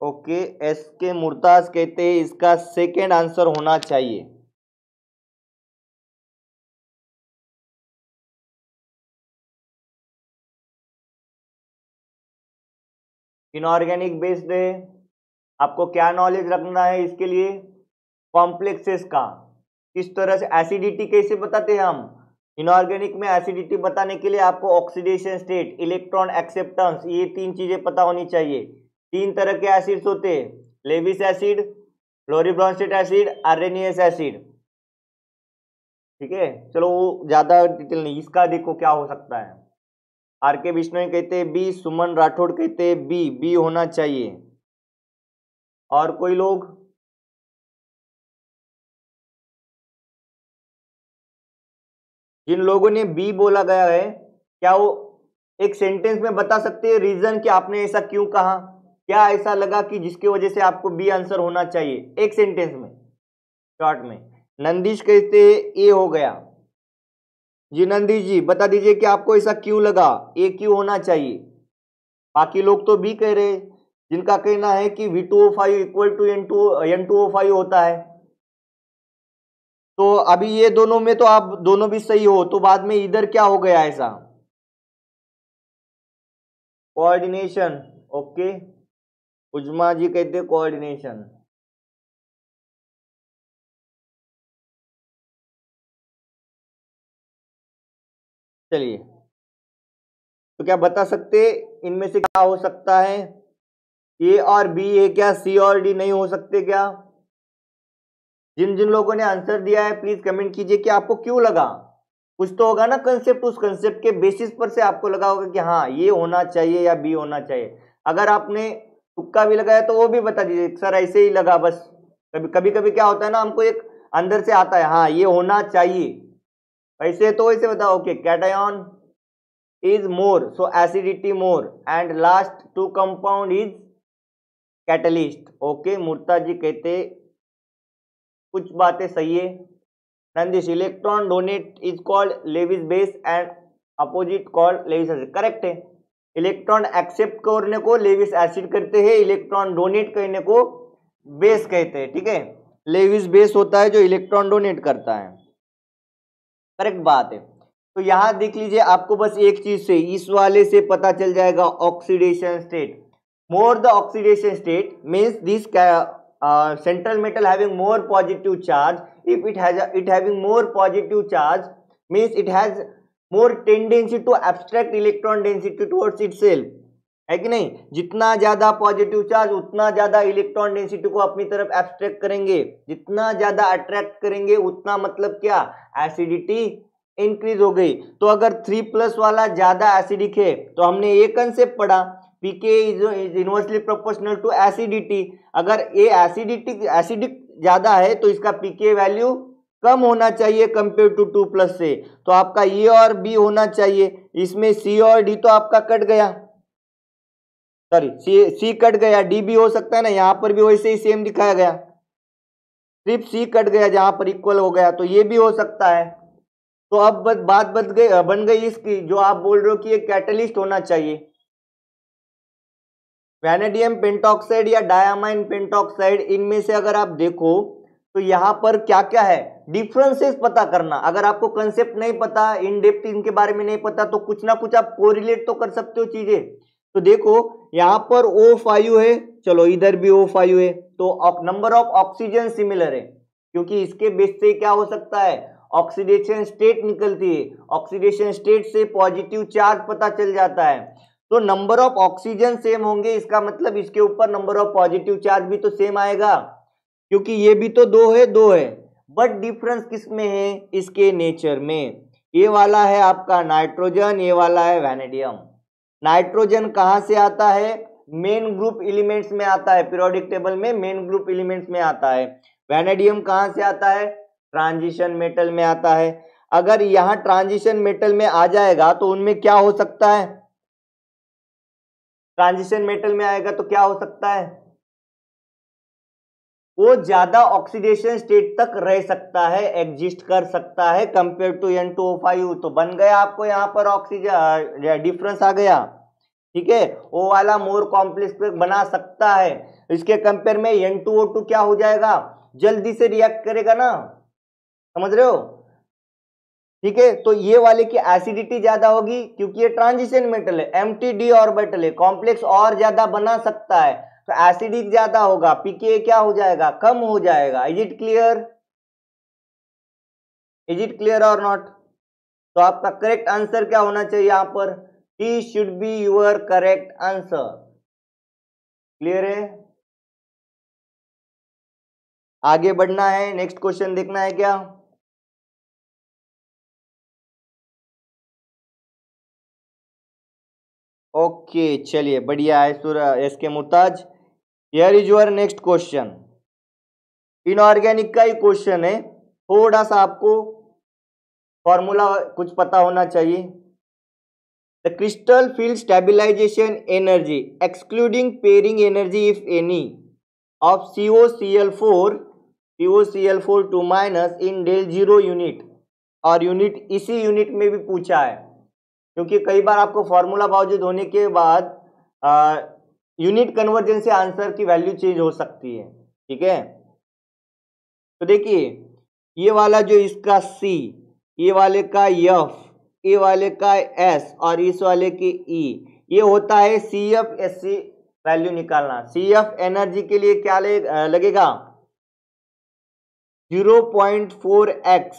ओके, एस के मुर्ताज कहते हैं इसका सेकेंड आंसर होना चाहिए। इनऑर्गेनिक बेस्ड है। आपको क्या नॉलेज रखना है इसके लिए, कॉम्प्लेक्सेस का, किस तरह से एसिडिटी कैसे बताते हैं हम, इनऑर्गेनिक में एसिडिटी बताने के लिए आपको ऑक्सीडेशन स्टेट, इलेक्ट्रॉन एक्सेप्टेंस, ये 3 चीजें पता होनी चाहिए। 3 तरह के एसिड्स होते हैं, लेविस एसिड, फ्लोरीब्रोंस्टेट एसिड, आर्रेनियस एसिड। ठीक है, चलो वो ज्यादा डिटेल नहीं, इसका देखो क्या हो सकता है। आर के बिश्नोई कहते हैं बी, सुमन राठौड़ कहते हैं बी होना चाहिए। और कोई लोग, जिन लोगों ने बी बोला गया है, क्या वो एक सेंटेंस में बता सकते हैं रीजन कि आपने ऐसा क्यों कहा, क्या ऐसा लगा कि जिसकी वजह से आपको बी आंसर होना चाहिए, एक सेंटेंस में, शॉर्ट में। नंदीश कहते हैं ए हो गया। जी नंदीश जी बता दीजिए कि आपको ऐसा क्यों लगा, ए क्यों होना चाहिए। बाकी लोग तो बी कह रहे हैं, जिनका कहना है कि V2O5 इक्वल टू N2O5 होता है। तो अभी ये दोनों में तो आप दोनों भी सही हो, तो बाद में इधर क्या हो गया ऐसा, कोऑर्डिनेशन। ओके, उजमा जी कहते हैं कोऑर्डिनेशन। चलिए, तो क्या बता सकते इनमें से क्या हो सकता है, ए और बी है क्या, सी और डी नहीं हो सकते क्या। जिन जिन लोगों ने आंसर दिया है प्लीज कमेंट कीजिए कि आपको क्यों लगा, कुछ तो होगा ना कंसेप्ट, उस कंसेप्ट के बेसिस पर से आपको लगा होगा कि हाँ ये होना चाहिए या बी होना चाहिए। अगर आपने तुक्का भी लगाया तो वो भी बता दीजिए सर ऐसे ही लगा बस। कभी कभी क्या होता है ना, हमको एक अंदर से आता है हाँ ये होना चाहिए, वैसे तो वैसे बताओ। Okay, cation is more, so acidity more, and last two compound is catalyst. Okay, Murta ji कहते कुछ बातें सही है। Nandish, electron donate is called Lewis base and opposite called Lewis acid. Correct है, इलेक्ट्रॉन एक्सेप्ट करने को लेविस एसिड करते हैं, इलेक्ट्रॉन डोनेट करने को बेस कहते हैं। ठीक है, लेविस बेस होता है जो इलेक्ट्रॉन डोनेट करता है। करेक्ट बात है। तो यहां देख लीजिए, आपको बस एक चीज से, इस वाले से पता चल जाएगा oxidation state. More the oxidation state means this central metal having more positive charge. If it having more positive charge means it has more tendency to abstract electron density towards itself, है कि नहीं। जितना ज्यादा positive charge उतना ज्यादा electron density को अपनी तरफ एब्स्ट्रैक्ट करेंगे, जितना ज्यादा अट्रैक्ट करेंगे उतना मतलब क्या, एसिडिटी इंक्रीज हो गई। तो अगर 3+ वाला ज्यादा एसिडिक है तो हमने ये कंसेप्ट पढ़ा, pK is inversely proportional to acidity. अगर ये एसिडिक ज्यादा है तो इसका पीके वैल्यू कम होना चाहिए कंपेयर टू 2+ से। तो आपका ए और बी होना चाहिए, इसमें सी और डी तो आपका कट गया, सॉरी सी कट गया, डी भी हो सकता है ना, यहां पर भी वैसे ही सेम दिखाया गया, सिर्फ सी कट गया जहां पर इक्वल हो गया, तो ये भी हो सकता है। तो अब बात बन गई इसकी, जो आप बोल रहे हो कि ये कैटलिस्ट होना चाहिए। वैनेडियम पेंटॉक्साइड या डायामाइन पेंटॉक्साइड, इनमें से अगर आप देखो तो यहां पर क्या क्या है, डिफरेंसेस पता करना। अगर आपको कंसेप्ट नहीं पता, इन डेप्थ इनके बारे में नहीं पता, तो कुछ ना कुछ आप कोरिलेट तो कर सकते हो चीजें। तो देखो यहां पर O5 है, चलो इधर भी O5 है, तो नंबर ऑफ ऑक्सीजन सिमिलर है, क्योंकि इसके बेस से क्या हो सकता है, ऑक्सीडेशन स्टेट निकलती है, ऑक्सीडेशन स्टेट से पॉजिटिव चार्ज पता चल जाता है। तो नंबर ऑफ ऑक्सीजन सेम होंगे, इसका मतलब इसके ऊपर नंबर ऑफ पॉजिटिव चार्ज भी तो सेम आएगा, क्योंकि ये भी तो दो है। बट डिफरेंस किस में है, इसके नेचर में। ये वाला है आपका नाइट्रोजन, ये वाला है वैनेडियम। नाइट्रोजन कहां से आता है, मेन ग्रुप एलिमेंट्स में आता है, पीरियोडिक टेबल में मेन ग्रुप एलिमेंट्स में आता है। वैनेडियम कहां से आता है, ट्रांजिशन मेटल में आता है। अगर यहां ट्रांजिशन मेटल में आ जाएगा तो उनमें क्या हो सकता है, ट्रांजिशन मेटल में आएगा तो क्या हो सकता है, वो ज्यादा ऑक्सीडेशन स्टेट तक रह सकता है, एग्जिस्ट कर सकता है कंपेयर टू N2O5। तो बन गया आपको यहाँ पर ऑक्सीजन डिफरेंस आ गया। ठीक है, वो वाला मोर कॉम्प्लेक्स बना सकता है, इसके कंपेयर में N2O2 क्या हो जाएगा, जल्दी से रिएक्ट करेगा ना, समझ रहे हो। ठीक है, तो ये वाले की एसिडिटी ज्यादा होगी क्योंकि ये ट्रांजिशन मेटल है, एम्प्टी डी ऑर्बिटल है, कॉम्प्लेक्स और ज्यादा बना सकता है, तो एसिडिक ज्यादा होगा, पीके क्या हो जाएगा, कम हो जाएगा। Is it clear, is it clear और नॉट? तो आपका करेक्ट आंसर क्या होना चाहिए यहां पर, D should be your correct answer. Clear है, आगे बढ़ना है, नेक्स्ट क्वेश्चन देखना है क्या? ओके चलिए बढ़िया है S K Mutaz. Here is your next question, inorganic का ही क्वेश्चन है, थोड़ा सा आपको फॉर्मूला कुछ पता होना चाहिए। The crystal field stabilization energy excluding pairing energy if any of COCl4 2 minus in del zero unit, और यूनिट इसी यूनिट में भी पूछा है, क्योंकि कई बार आपको फॉर्मूला बावजूद होने के बाद यूनिट कन्वर्जन से आंसर की वैल्यू चेंज हो सकती है। ठीक है, तो देखिए ये वाला जो इसका C, ये वाले का F, ये वाले का S और इस वाले की E, ये होता है CFSC वैल्यू निकालना। CF एनर्जी के लिए क्या लगेगा 0.4x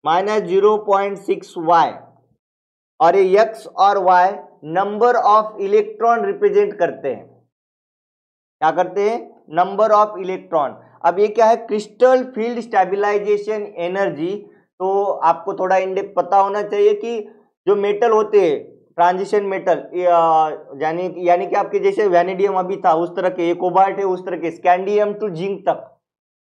माइनस 0.6y, और ये x और y number of electron represent करते हैं। क्या करते हैं, नंबर ऑफ इलेक्ट्रॉन। अब ये क्या है, क्रिस्टल फील्ड स्टेबिलाईजेशन एनर्जी, तो आपको थोड़ा इंडेप्थ पता होना चाहिए कि जो मेटल होते हैं ट्रांजिशन मेटल, यानी कि आपके जैसे वैनेडियम अभी था उस तरह के, ये कोबाल्ट है उस तरह के, स्कैंडियम टू जिंक तक,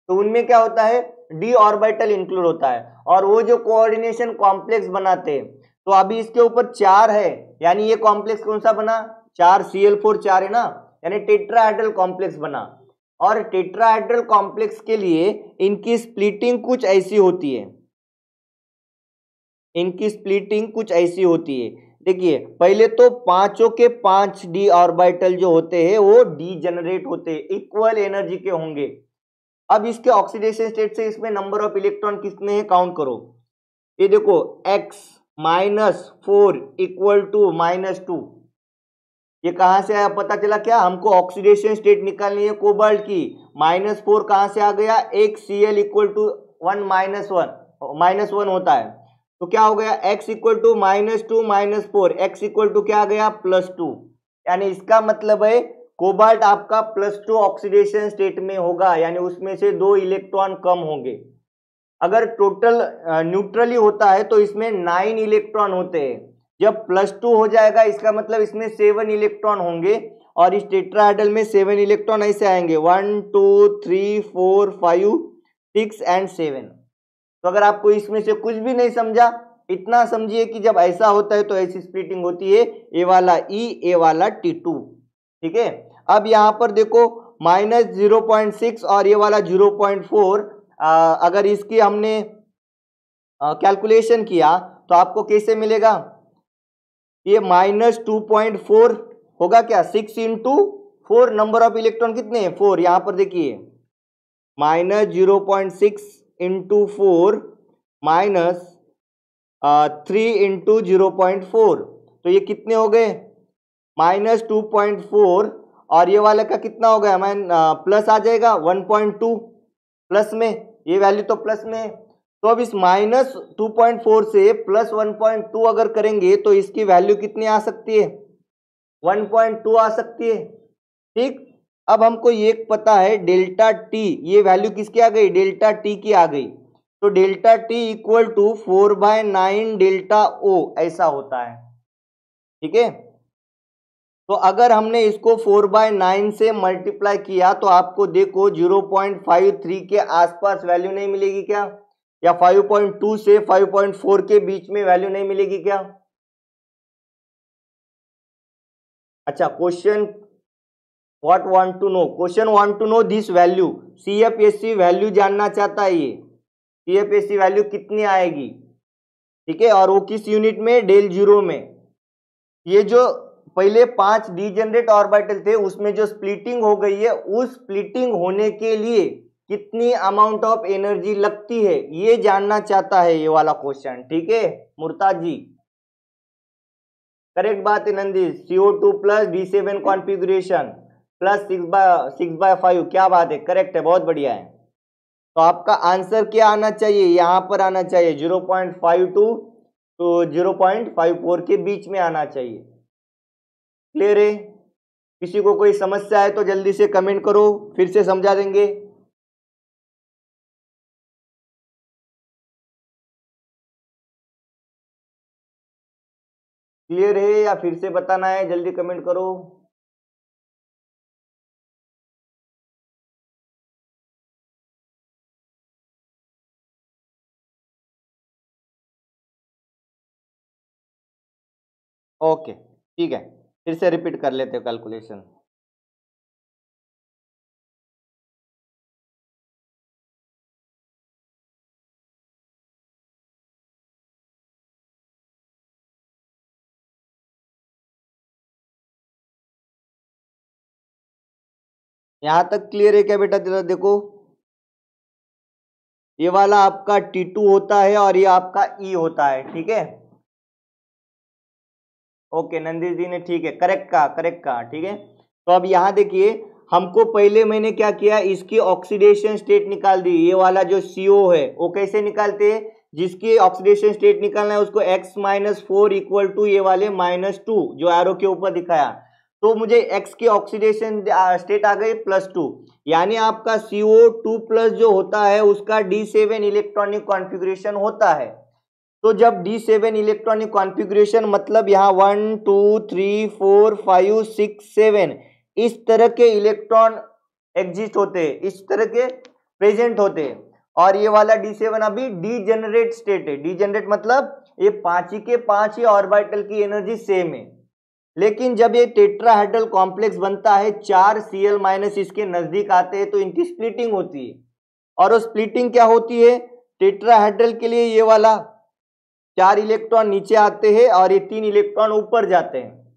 तो उनमें क्या होता है डी ऑर्बिटल इंक्लूड होता है, और वो जो कोऑर्डिनेशन कॉम्प्लेक्स बनाते हैं, तो अभी इसके ऊपर 4 है, यानी ये कॉम्प्लेक्स कौन सा बना, 4 Cl4 4 है ना, यानी टेट्राहेड्रल कॉम्प्लेक्स बना। और टेट्राहेड्रल कॉम्प्लेक्स के लिए इनकी स्प्लिटिंग कुछ ऐसी होती है, इनकी स्प्लिटिंग कुछ ऐसी होती है। देखिए पहले तो पांचों के 5 डी ऑर्बिटल जो होते हैं वो डी जनरेट होते हैं, इक्वल एनर्जी के होंगे। अब इसके ऑक्सीडेशन स्टेट से इसमें नंबर ऑफ इलेक्ट्रॉन कितने हैं काउंट करो। ये देखो x -4 इक्वल टू -2, ये कहां से आया पता चला क्या, हमको ऑक्सीडेशन स्टेट निकालनी है कोबाल्ट की। -4 कहां से आ गया, एक Cl इक्वल टू 1 -1 होता है, तो क्या हो गया x equal to -2 -4, x equal to क्या आ गया +2, यानी इसका मतलब है कोबाल्ट आपका +2 ऑक्सीडेशन स्टेट में होगा, यानी उसमें से 2 इलेक्ट्रॉन कम होंगे। अगर टोटल न्यूट्रली होता है तो इसमें 9 इलेक्ट्रॉन होते हैं, जब +2 हो जाएगा इसका मतलब इसमें 7 इलेक्ट्रॉन होंगे, और इस टेट्राहेड्रल में 7 इलेक्ट्रॉन ऐसे आएंगे 1 2 3 4 5 6 एंड 7। तो अगर आपको इसमें से कुछ भी नहीं समझा, इतना समझिए कि जब ऐसा होता है तो ऐसी स्प्लिटिंग होती है, ए वाला E, ए वाला T2। ठीक है, अब यहां पर देखो -0.6 और ये वाला 0.4, अगर इसकी हमने कैलकुलेशन किया तो आपको कैसे मिलेगा, ये -2.4 होगा क्या, 6 इंटू 4, नंबर ऑफ इलेक्ट्रॉन कितने हैं 4, यहां पर देखिए -0.6 इंटू 4 माइनस 3 इंटू 0.4, तो ये कितने हो गए -2.4, और ये वाले का कितना हो गया, प्लस आ जाएगा 1.2 प्लस में, ये वैल्यू तो प्लस में है। तो अब इस -2.4 से +1.2 अगर करेंगे तो इसकी वैल्यू कितनी आ सकती है, 1.2 आ सकती है। ठीक, अब हमको ये पता है डेल्टा टी, ये वैल्यू किसकी आ गई, डेल्टा टी की आ गई, तो delta T equal to 4/9 delta O ऐसा होता है। ठीक है, तो अगर हमने इसको 4/9 से मल्टीप्लाई किया तो आपको देखो 0.53 के आसपास वैल्यू नहीं मिलेगी क्या, या 5.2 से 5.4 के बीच में वैल्यू नहीं मिलेगी क्या। अच्छा, question what want to know, question want to know this value, CFSC value जानना चाहता है, ये CFSC वैल्यू कितनी आएगी। ठीक है, और वो किस यूनिट में, डेल जीरो में। ये जो पहले 5 डीजेनरेट ऑर्बिटल थे उसमें जो स्प्लिटिंग हो गई है, उस स्प्लिटिंग होने के लिए कितनी अमाउंट ऑफ एनर्जी लगती है, ये जानना चाहता है ये वाला क्वेश्चन। ठीक है मुर्ताज जी, करेक्ट बात है Nandish. CO2 plus D7 configuration plus 6/5, क्या बात है, करेक्ट है, बहुत बढ़िया है। तो आपका आंसर क्या आना चाहिए, यहां पर आना चाहिए 0.52 तो 0.54 के बीच में आना चाहिए। क्लियर है? किसी को कोई समस्या है तो जल्दी से कमेंट करो, फिर से समझा देंगे। क्लियर है या फिर से बताना है, जल्दी कमेंट करो। ओके ठीक है, फिर से रिपीट कर लेते हो कैलकुलेशन। यहां तक क्लियर है क्या बेटा? जरा देखो, ये वाला आपका T2 होता है और ये आपका E होता है। ठीक है, ओके नंदीश जी ने ठीक है करेक्ट कहा, ठीक है। तो अब यहाँ देखिए, हमको पहले मैंने क्या किया, इसकी ऑक्सीडेशन स्टेट निकाल दी। ये वाला जो CO है वो कैसे निकालते हैं, जिसकी ऑक्सीडेशन स्टेट निकालना है उसको x-4 इक्वल टू ये वाले -2 जो एरो के ऊपर दिखाया, तो मुझे x की ऑक्सीडेशन स्टेट आ गई +2, यानी आपका CO2 प्लस जो होता है उसका D7 इलेक्ट्रॉनिक कॉन्फ़िगरेशन होता है। तो जब D7 इलेक्ट्रॉनिक कॉन्फ़िगरेशन मतलब यहाँ 1 2 3 4 5 6 7 इस तरह के इलेक्ट्रॉन एग्जिस्ट होते हैं, इस तरह के प्रेजेंट होते हैं, और ये वाला D7 अभी डीजेनरेट स्टेट है। डीजेनरेट मतलब ये 5 के 5 ही ऑर्बिटल की एनर्जी सेम है। लेकिन जब ये टेट्राहेड्रल कॉम्प्लेक्स बनता है, 4 Cl- इसके नजदीक आते हैं तो इनकी स्प्लिटिंग होती है। और वो स्प्लिटिंग क्या होती है, टेट्राहेड्रल के लिए ये वाला 4 इलेक्ट्रॉन नीचे आते हैं और ये 3 इलेक्ट्रॉन ऊपर जाते हैं,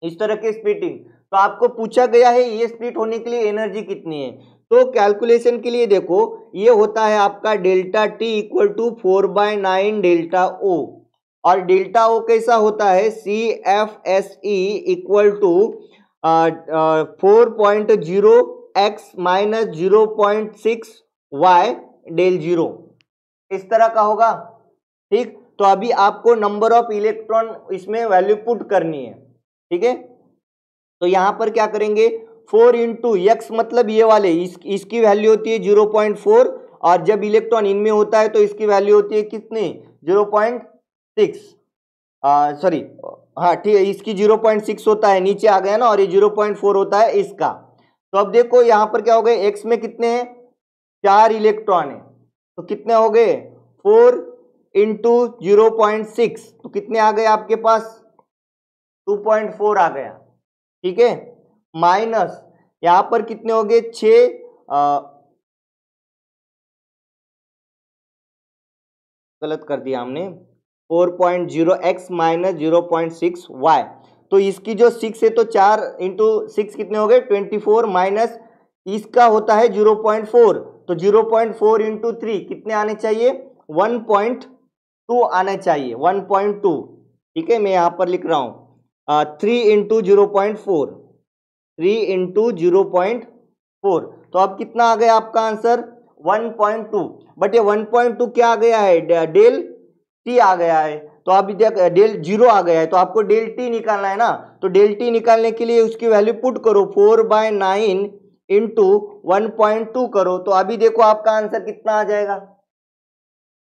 इस तरह के स्प्लिटिंग। तो आपको पूछा गया है ये स्प्लिट होने के लिए एनर्जी कितनी है, तो कैलकुलेशन के लिए देखो, ये होता है आपका delta T equal to 4/9 delta O, और डेल्टा O कैसा होता है, CFSE equal to 4.0x minus 0.6 y del 0, इस तरह का होगा। ठीक, तो अभी आपको नंबर ऑफ इलेक्ट्रॉन इसमें वैल्यू पुट करनी है। ठीक है, तो यहां पर क्या करेंगे, 4 इंटू एक्स मतलब ये वाले इसकी वैल्यू होती है 0.4, और जब इलेक्ट्रॉन इनमें होता है तो इसकी वैल्यू होती है कितनी, 0.6, सॉरी हाँ ठीक है, इसकी 0.6 होता है, नीचे आ गया ना, और ये 0.4 होता है इसका। तो अब देखो यहां पर क्या हो गए, एक्स में कितने हैं, 4 इलेक्ट्रॉन है, तो कितने हो गए, 4 इंटू 0.6, तो कितने आ गए आपके पास, 2.4 आ गया। ठीक है, माइनस यहां पर कितने हो गए, 6, गलत कर दिया हमने, 4.0x माइनस 0.6y, तो इसकी जो 6 है तो 4 इंटू 6 कितने हो गए, 24, माइनस इसका होता है 0.4, तो 0.4 इंटू 3 कितने आने चाहिए, 1.2 आना चाहिए, 1.2। ठीक है, मैं यहां पर लिख रहा हूं 3 इंटू 0.4, 3 इंटू 0.4, तो अब कितना आ गया आपका आंसर, 1.2। बट ये 1.2 क्या आ गया है, डेल टी आ गया है, तो अभी देख डेल 0 आ गया है, तो आपको डेल टी निकालना है ना, तो डेल टी निकालने के लिए उसकी वैल्यू पुट करो, 4/9 इंटू 1.2 करो, तो अभी देखो आपका आंसर कितना आ जाएगा।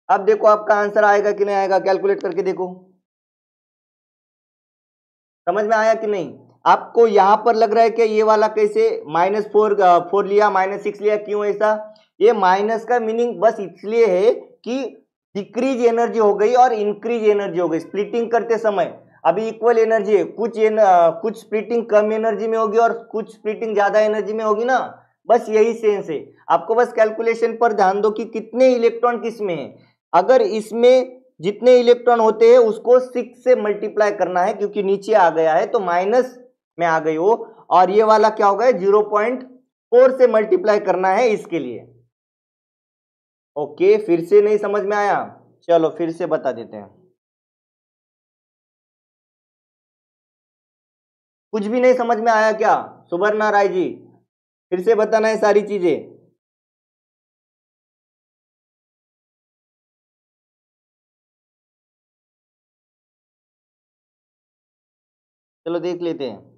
अब देखो आपका आंसर आएगा कि नहीं आएगा, कैलकुलेट करके देखो, समझ में आया कि नहीं। आपको यहां पर लग रहा है कि ये वाला कैसे -4 लिया, -6 लिया, क्यों ऐसा, ये माइनस का मीनिंग बस इसलिए है कि डिक्रीज एनर्जी हो गई और इंक्रीज एनर्जी हो गई स्प्लिटिंग करते समय। अभी इक्वल एनर्जी है, कुछ स्प्लिटिंग कम एनर्जी में होगी और कुछ स्प्लिटिंग ज्यादा एनर्जी में होगी ना, बस यही सेंस है। आपको बस कैलकुलेशन पर ध्यान दो कि कितने इलेक्ट्रॉन किस में है, अगर इसमें जितने इलेक्ट्रॉन होते हैं उसको 6 से मल्टीप्लाई करना है, क्योंकि नीचे आ गया है तो माइनस में आ गई वो, और ये वाला क्या होगा 0.4 से मल्टीप्लाई करना है इसके लिए। ओके, फिर से नहीं समझ में आया, चलो फिर से बता देते हैं। कुछ भी नहीं समझ में आया क्या सुवर्णा राय जी? फिर से बताना है सारी चीजें। चलो देख लेते हैं।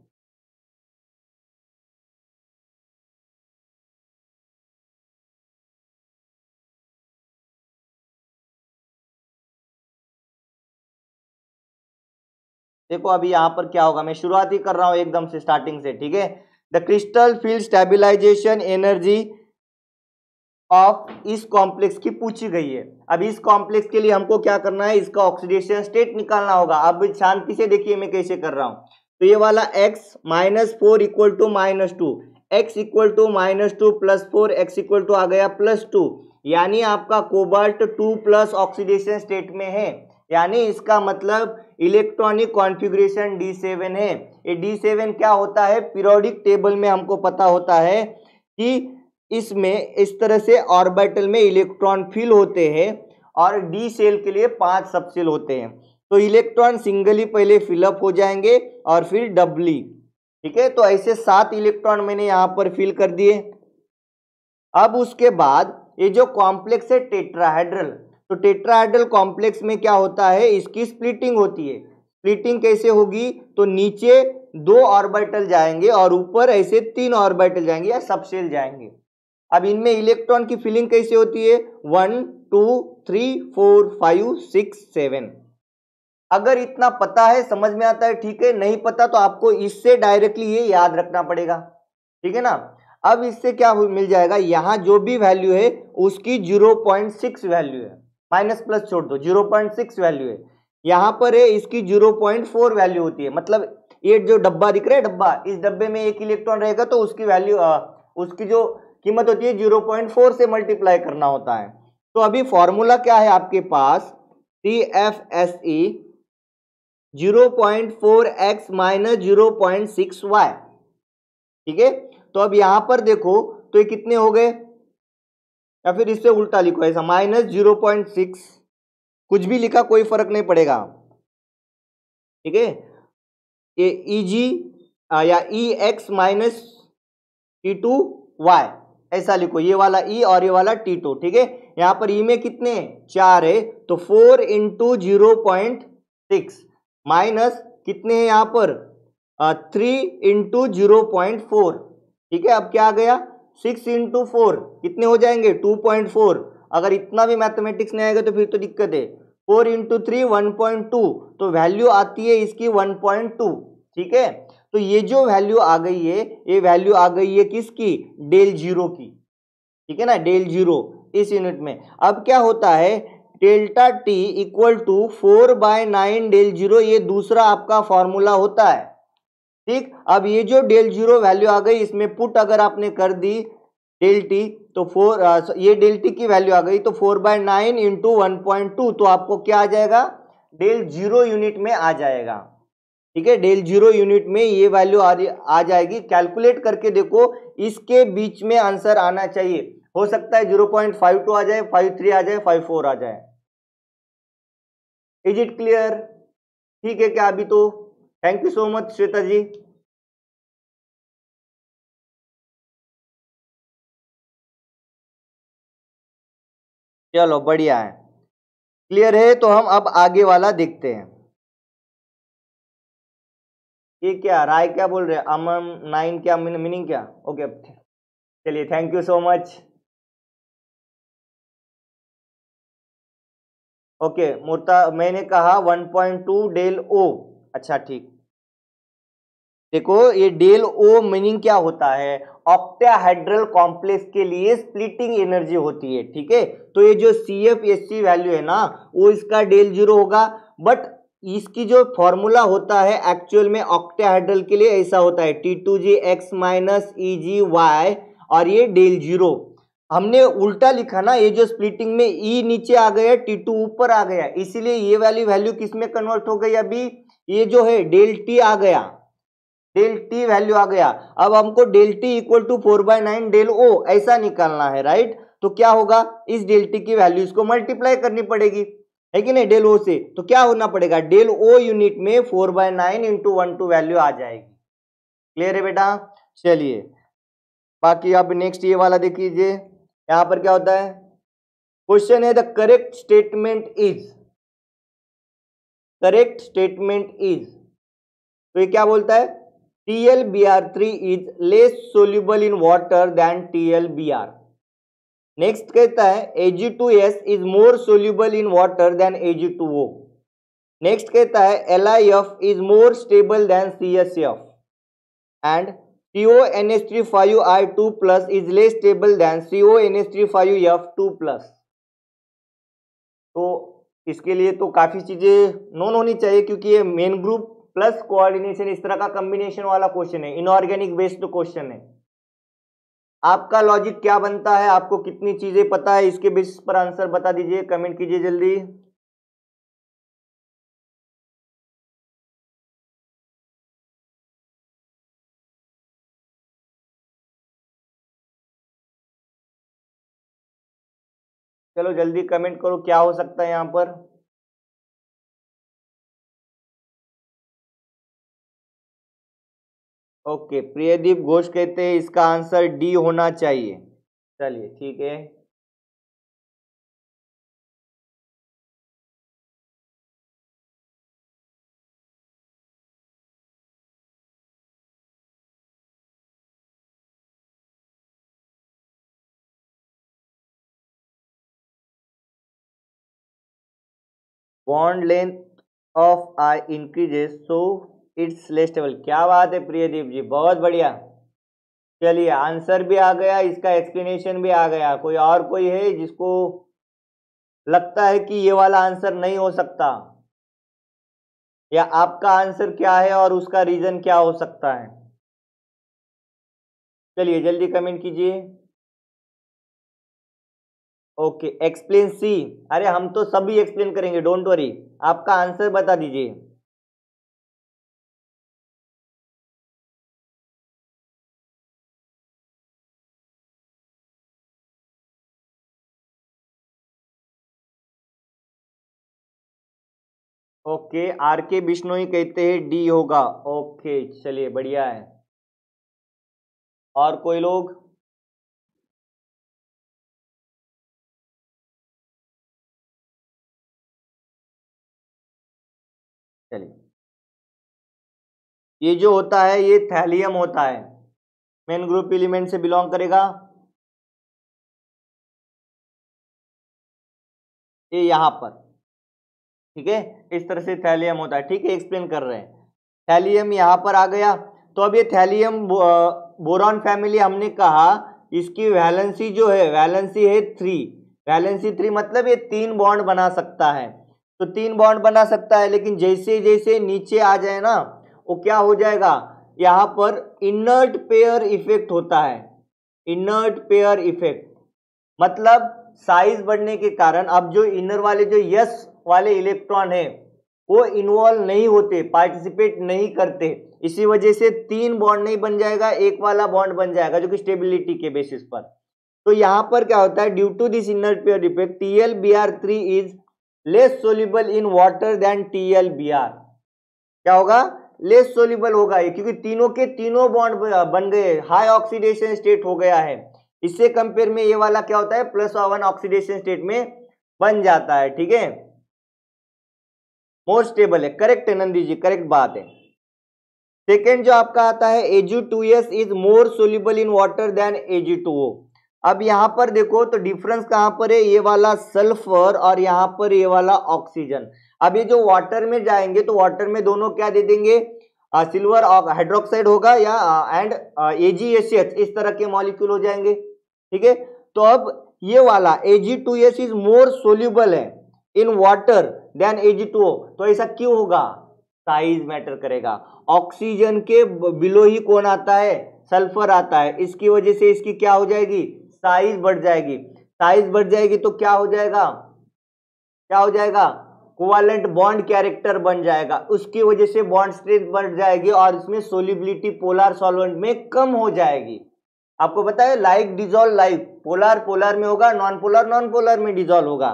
देखो अभी यहाँ पर क्या होगा, मैं शुरुआत ही कर रहा हूं एकदम से स्टार्टिंग से, ठीक है। The crystal field stabilization energy of इस कॉम्प्लेक्स की पूछी गई है। अब इस कॉम्प्लेक्स के लिए हमको क्या करना है, इसका ऑक्सीडेशन स्टेट निकालना होगा। अब शांति से देखिए मैं कैसे कर रहा हूं। तो ये वाला x -4 equal to -2, x equal to -2 +4, x equal to आ गया +2, यानी आपका कोबाल्ट 2 प्लस ऑक्सीडेशन स्टेट में है, यानी इसका मतलब इलेक्ट्रॉनिक कॉन्फ़िगरेशन D7 है। ये D7 क्या होता है, पीरियोडिक टेबल में हमको पता होता है कि इसमें इस तरह से ऑर्बिटल में इलेक्ट्रॉन फिल होते हैं और डी सेल के लिए 5 सब सेल होते हैं। तो इलेक्ट्रॉन सिंगली पहले फिलअप हो जाएंगे और फिर डबली, ठीक है। तो ऐसे 7 इलेक्ट्रॉन मैंने यहाँ पर फिल कर दिए। अब उसके बाद ये जो कॉम्प्लेक्स है टेट्राहेड्रल, तो टेट्राहेड्रल कॉम्प्लेक्स में क्या होता है, इसकी स्प्लिटिंग होती है। स्प्लिटिंग कैसे होगी, तो नीचे 2 ऑर्बिटल जाएंगे और ऊपर ऐसे 3 ऑर्बिटल जाएंगे या सबसेल जाएंगे। अब इनमें इलेक्ट्रॉन की फिलिंग कैसे होती है, 1 2 3 4 5 6 7। अगर इतना पता है, समझ में आता है, ठीक है। नहीं पता तो आपको इससे डायरेक्टली ये याद रखना पड़ेगा, ठीक है ना। अब इससे क्या मिल जाएगा, यहाँ जो भी वैल्यू है उसकी 0.6 वैल्यू है, माइनस प्लस छोड़ दो, 0.6 वैल्यू है। यहाँ पर है इसकी 0.4 वैल्यू होती है। मतलब ये जो डब्बा दिख रहा है, डब्बा, इस डब्बे में 1 इलेक्ट्रॉन रहेगा तो उसकी वैल्यू, उसकी जो कीमत होती है 0.4 से मल्टीप्लाई करना होता है। तो अभी फॉर्मूला क्या है आपके पास, TFSE 0.4x माइनस 0.6y, ठीक है। तो अब यहां पर देखो तो ये कितने हो गए, या फिर इससे उल्टा लिखो ऐसा, -0.6, कुछ भी लिखा कोई फर्क नहीं पड़ेगा, ठीक है। ये EG या EX माइनस T2y ऐसा लिखो, ये वाला E और ये वाला T2, ठीक है। यहाँ पर E में कितने 4 है, तो 4 इंटू 0.6 माइनस कितने हैं यहाँ पर 3 इंटू 0.4, ठीक है। अब क्या आ गया, 6 इंटू 4 कितने हो जाएंगे 2.4। अगर इतना भी मैथमेटिक्स नहीं आएगा तो फिर तो दिक्कत है। 4 इंटू 3 1.2, तो वैल्यू आती है इसकी 1.2, ठीक है। तो ये जो वैल्यू आ गई है, ये वैल्यू आ गई है किसकी, डेल जीरो की, ठीक है ना, डेल जीरो इस यूनिट में। अब क्या होता है, delta T equal to 4/9 del zero, ये दूसरा आपका फॉर्मूला होता है, ठीक। अब ये जो डेल जीरो वैल्यू आ गई, इसमें पुट अगर आपने कर दी डेल टी, तो 4, ये डेल टी की वैल्यू आ गई, तो 4/9 इंटू 1.2, तो आपको क्या आ जाएगा, डेल जीरो यूनिट में आ जाएगा, ठीक है। डेल जीरो यूनिट में ये वैल्यू आ जाएगी। कैलकुलेट करके देखो, इसके बीच में आंसर आना चाहिए। हो सकता है 0.52 आ जाए, 53 आ जाए, 54 आ जाए। इज इट क्लियर, ठीक है क्या अभी तो? Thank you so much Shweta ji. चलो बढ़िया है, क्लियर है। तो हम अब आगे वाला देखते हैं। ये क्या राय क्या बोल रहे हैं, अमन 9 क्या मीनिंग क्या, ओके चलिए thank you so much. Okay Murta, मैंने कहा 1.2 डेल ओ, अच्छा ठीक। देखो ये डेल ओ मीनिंग क्या होता है, ऑक्टाहेड्रल कॉम्प्लेक्स के लिए स्प्लिटिंग एनर्जी होती है, ठीक है। तो ये जो CFSC वैल्यू है ना, वो इसका डेल जीरो होगा। बट इसकी जो फॉर्मूला होता है एक्चुअल में ऑक्टाहेड्रल के लिए ऐसा होता है, T2G(x माइनस EG(y) और ये डेल जीरो। हमने उल्टा लिखा ना, ये जो स्प्लिटिंग में E नीचे आ गया, T2 ऊपर आ गया, इसीलिए ये वाली वैल्यू किस में कन्वर्ट हो गई, अभी ये जो है डेल टी आ गया, डेल टी वैल्यू आ गया। अब हमको del T equal to 4/9 del O ऐसा निकालना है, राइट। तो क्या होगा, इस डेल टी की वैल्यू इसको मल्टीप्लाई करनी पड़ेगी, है कि नहीं, डेल ओ से। तो क्या होना पड़ेगा, डेल ओ यूनिट में 4/9 इंटू 1/2 वैल्यू आ जाएगी। क्लियर है बेटा। चलिए बाकी अब नेक्स्ट ये वाला देख लीजिए, यहां पर क्या होता है, क्वेश्चन है the correct statement is, correct statement is, तो ये क्या बोलता है, TlBr3 is less soluble in water than TlBr। Next कहता है Ag2S is more soluble in water than Ag2O। Next कहता है LiF is more stable than CSF and CONH3 is less stable than CONH3 तो इसके लिए तो काफी चीजें नोन होनी चाहिए, क्योंकि ये मेन ग्रुप प्लस कोऑर्डिनेशन इस तरह का कॉम्बिनेशन वाला क्वेश्चन है, इनऑर्गेनिक बेस्ड क्वेश्चन है। आपका लॉजिक क्या बनता है, आपको कितनी चीजें पता है, इसके बेसिस पर आंसर बता दीजिए, कमेंट कीजिए जल्दी। चलो जल्दी कमेंट करो, क्या हो सकता है यहां पर। ओके, प्रियदीप घोष कहते हैं इसका आंसर डी होना चाहिए। चलिए ठीक है, bond length of I increases so it's less stable. क्या बात है प्रियदीप जी, बहुत बढ़िया। चलिए आंसर भी आ गया, इसका एक्सप्लेनेशन भी आ गया। कोई और कोई है जिसको लगता है कि ये वाला आंसर नहीं हो सकता, या आपका आंसर क्या है और उसका रीजन क्या हो सकता है? चलिए जल्दी कमेंट कीजिए। ओके, एक्सप्लेन सी, अरे हम तो सभी एक्सप्लेन करेंगे, डोंट वरी। आपका आंसर बता दीजिए। ओके, आर के बिश्नोई कहते हैं डी होगा। ओके चलिए बढ़िया है। और कोई लोग? चलिए, ये जो होता है ये थैलियम होता है, मेन ग्रुप एलिमेंट से बिलोंग करेगा। ये यहां पर, ठीक है, इस तरह से थैलियम होता है, ठीक है, एक्सप्लेन कर रहे हैं। थैलियम यहां पर आ गया। तो अब ये थैलियम बोरॉन फैमिली हमने कहा, इसकी वैलेंसी जो है, वैलेंसी है 3, वैलेंसी 3 मतलब ये 3 बॉन्ड बना सकता है। तो 3 बॉन्ड बना सकता है, लेकिन जैसे जैसे नीचे आ जाए ना, वो क्या हो जाएगा, यहां पर इनर्ट पेयर इफेक्ट होता है। इनर्ट पेयर इफेक्ट मतलब साइज बढ़ने के कारण अब जो इनर वाले जो यस वाले इलेक्ट्रॉन है वो इन्वॉल्व नहीं होते, पार्टिसिपेट नहीं करते, इसी वजह से 3 बॉन्ड नहीं बन जाएगा, एक वाला बॉन्ड बन जाएगा, जो कि स्टेबिलिटी के बेसिस पर। तो यहां पर क्या होता है, due to this inner pair effect TlBr3 is less soluble in water than TlBr। क्या होगा, लेस सोल्यूबल होगा ये, क्योंकि तीनों के तीनों बॉन्ड बन गए, हाई ऑक्सीडेशन स्टेट हो गया है। इससे कंपेयर में ये वाला क्या होता है, +1 ऑक्सीडेशन स्टेट में बन जाता है, ठीक है, मोर स्टेबल है। करेक्ट है नंदी जी, करेक्ट बात है। सेकेंड जो आपका आता है Ag2S is more soluble in water than Ag2O। अब यहां पर देखो तो डिफरेंस कहां पर है, ये वाला सल्फर और यहां पर ये वाला ऑक्सीजन। अब ये जो वाटर में जाएंगे तो वाटर में दोनों क्या दे देंगे, सिल्वर हाइड्रोक्साइड होगा या एंड AgHH, इस तरह के मॉलिक्यूल हो जाएंगे, ठीक है। तो अब ये वाला Ag2S इज मोर सोल्यूबल है इन वाटर देन Ag2O। तो ऐसा क्यों होगा, साइज मैटर करेगा। ऑक्सीजन के बिलो ही कौन आता है, सल्फर आता है, इसकी वजह से इसकी क्या हो जाएगी, साइज बढ़ जाएगी। साइज बढ़ जाएगी तो क्या हो जाएगा, क्या हो जाएगा, कोवैलेंट बॉन्ड कैरेक्टर बन जाएगा, उसकी वजह से बॉन्ड स्ट्रेंथ बढ़ जाएगी और इसमें सोल्युबिलिटी पोलर सॉल्वेंट में कम हो जाएगी। आपको पता है like dissolve like, polar polar में होगा, नॉन पोलर में डिजोल्व होगा।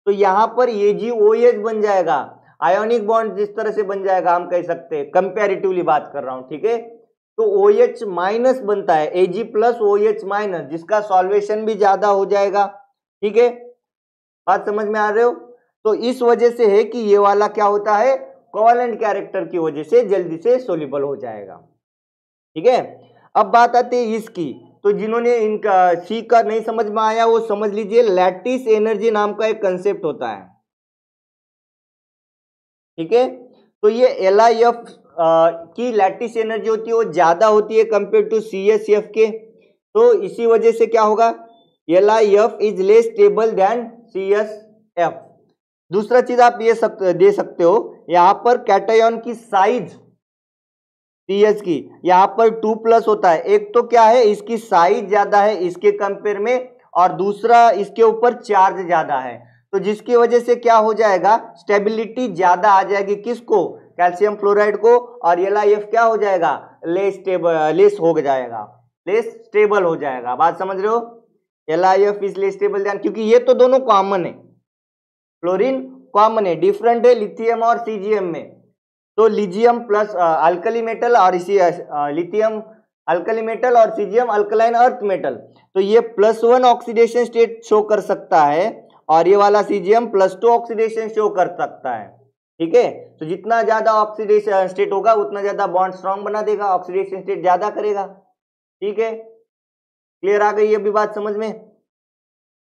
तो यहाँ पर AgOH बन जाएगा, आयोनिक बॉन्ड जिस तरह से बन जाएगा हम कह सकते हैं, कंपैरेटिवली बात कर रहा हूं, ठीक है। तो OH माइनस बनता है, Ag प्लस OH माइनस, जिसका सॉल्वेशन भी ज्यादा हो जाएगा, ठीक है। बात समझ में आ रहे हो? तो इस वजह से है कि ये वाला क्या होता है, कोवेलेंट कैरेक्टर की वजह से जल्दी से सोल्यूबल हो जाएगा, ठीक है। अब बात आती है इसकी, तो जिन्होंने इनका सी का नहीं समझ में आया वो समझ लीजिए, लैटिस एनर्जी नाम का एक कंसेप्ट होता है, ठीक है। तो ये LIF की लैटिस एनर्जी होती है वो ज्यादा होती है कंपेयर टू CSF के, तो इसी वजह से क्या होगा, LIF is less stable than CSF। दूसरा चीज आप ये दे सकते हो, यहां पर कैटायन की साइज CS की यहां पर 2+ होता है, एक तो क्या है इसकी साइज ज्यादा है इसके कंपेयर में, और दूसरा इसके ऊपर चार्ज ज्यादा है, तो जिसकी वजह से क्या हो जाएगा, स्टेबिलिटी ज्यादा आ जाएगी किसको, कैल्शियम फ्लोराइड को, और LIF क्या हो जाएगा, लेस स्टेबल हो जाएगा। बात समझ रहे हो, LIF is less stable then, क्योंकि ये तो दोनों कॉमन है, फ्लोरीन कॉमन है, डिफरेंट है लिथियम और CGM में। तो लिथियम प्लस अल्कली मेटल और इसी लिथियम अल्कली मेटल और CGM अल्कलाइन अर्थ मेटल, तो ये +1 ऑक्सीडेशन स्टेट शो कर सकता है, और ये वाला CGM +2 ऑक्सीडेशन शो कर सकता है, ठीक है। तो जितना ज्यादा ऑक्सीडेशन स्टेट होगा उतना ज्यादा बॉन्ड स्ट्रॉन्ग बना देगा, ऑक्सीडेशन स्टेट ज्यादा करेगा, ठीक है। क्लियर आ गई अभी बात समझ में?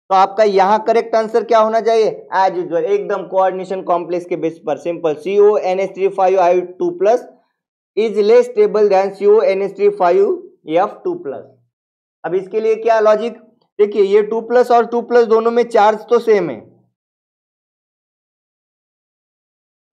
तो आपका यहां करेक्ट आंसर क्या होना चाहिए, एज यूजुअल एकदम कोऑर्डिनेशन कॉम्प्लेक्स के बेस पर simple, CONH3 5I2+ is less stable than CONH3 5F2+। अब इसके लिए क्या लॉजिक, देखिए ये 2+ और 2+ दोनों में चार्ज तो सेम है,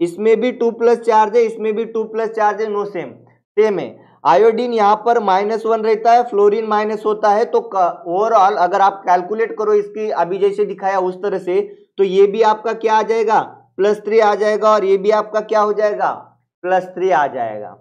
इसमें भी 2+ चार्ज है, इसमें भी 2+ चार्ज है, नो सेम है। आयोडीन यहाँ पर -1 रहता है, फ्लोरीन माइनस होता है, तो ओवरऑल अगर आप कैलकुलेट करो इसकी अभी जैसे दिखाया उस तरह से, तो ये भी आपका क्या आ जाएगा, +3 आ जाएगा, और ये भी आपका क्या हो जाएगा, +3 आ जाएगा,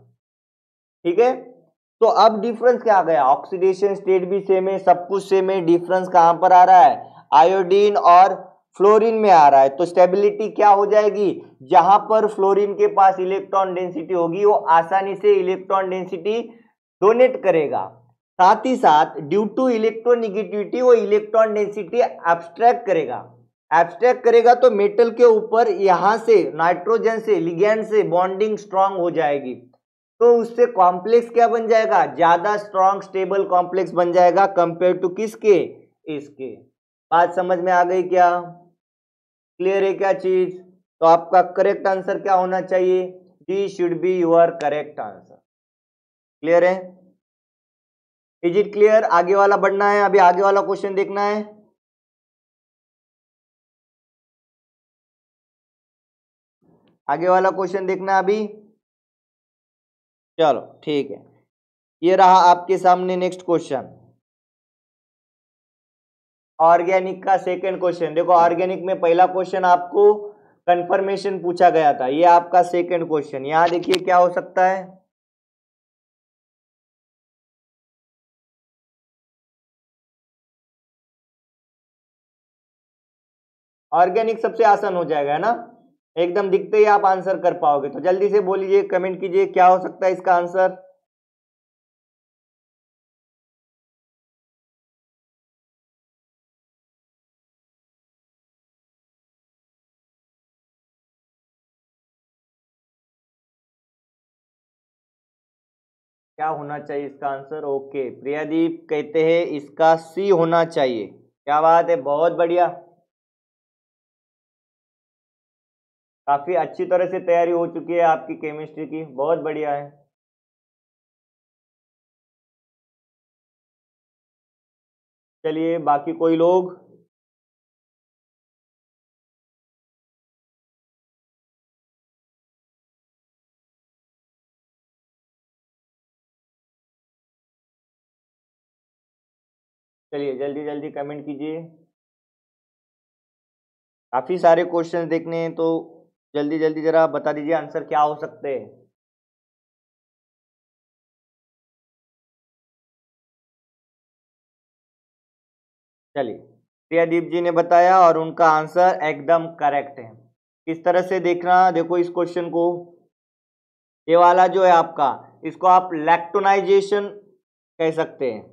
ठीक है। तो अब डिफरेंस क्या आ गया, ऑक्सीडेशन स्टेट भी सेम है, सब कुछ सेम है, डिफरेंस कहां पर आ रहा है, आयोडीन और फ्लोरीन में आ रहा है। तो स्टेबिलिटी क्या हो जाएगी, जहां पर फ्लोरीन के पास इलेक्ट्रॉन डेंसिटी होगी वो आसानी से इलेक्ट्रॉन डेंसिटी डोनेट करेगा, साथ ही साथ ड्यू टू इलेक्ट्रोनिगेटिविटी वो इलेक्ट्रॉन डेंसिटी एब्स्ट्रैक्ट करेगा, तो मेटल के ऊपर यहां से नाइट्रोजन से लिगेंड से बॉन्डिंग स्ट्रांग हो जाएगी, तो उससे कॉम्प्लेक्स क्या बन जाएगा, ज्यादा स्ट्रांग स्टेबल कॉम्प्लेक्स बन जाएगा कंपेयर टू किसके, इसके। बात समझ में आ गई क्या, क्लियर है क्या चीज? तो आपका करेक्ट आंसर क्या होना चाहिए, D should be your correct answer. Clear है, इज इट क्लियर? आगे वाला बढ़ना है, अभी आगे वाला क्वेश्चन देखना है। आगे वाला क्वेश्चन देखना है अभी, चलो ठीक है। ये रहा आपके सामने नेक्स्ट क्वेश्चन, ऑर्गेनिक का सेकंड क्वेश्चन। देखो ऑर्गेनिक में पहला क्वेश्चन आपको कंफर्मेशन पूछा गया था, ये आपका सेकंड क्वेश्चन। यहां देखिए क्या हो सकता है, ऑर्गेनिक सबसे आसान हो जाएगा, है ना, एकदम दिखते ही आप आंसर कर पाओगे। तो जल्दी से बोलिए, कमेंट कीजिए क्या हो सकता है इसका आंसर। क्या होना चाहिए इसका आंसर, ओके प्रियादीप कहते हैं इसका सी होना चाहिए, क्या बात है, बहुत बढ़िया, काफी अच्छी तरह से तैयारी हो चुकी है आपकी केमिस्ट्री की, बहुत बढ़िया है। चलिए बाकी कोई लोग, चलिए जल्दी जल्दी कमेंट कीजिए, काफी सारे क्वेश्चन देखने हैं, तो जल्दी जल्दी जरा बता दीजिए आंसर क्या हो सकते हैं। चलिए, प्रियादीप जी ने बताया और उनका आंसर एकदम करेक्ट है। किस तरह से देखना, देखो इस क्वेश्चन को, ये वाला जो है आपका, इसको आप लैक्टोनाइजेशन कह सकते हैं,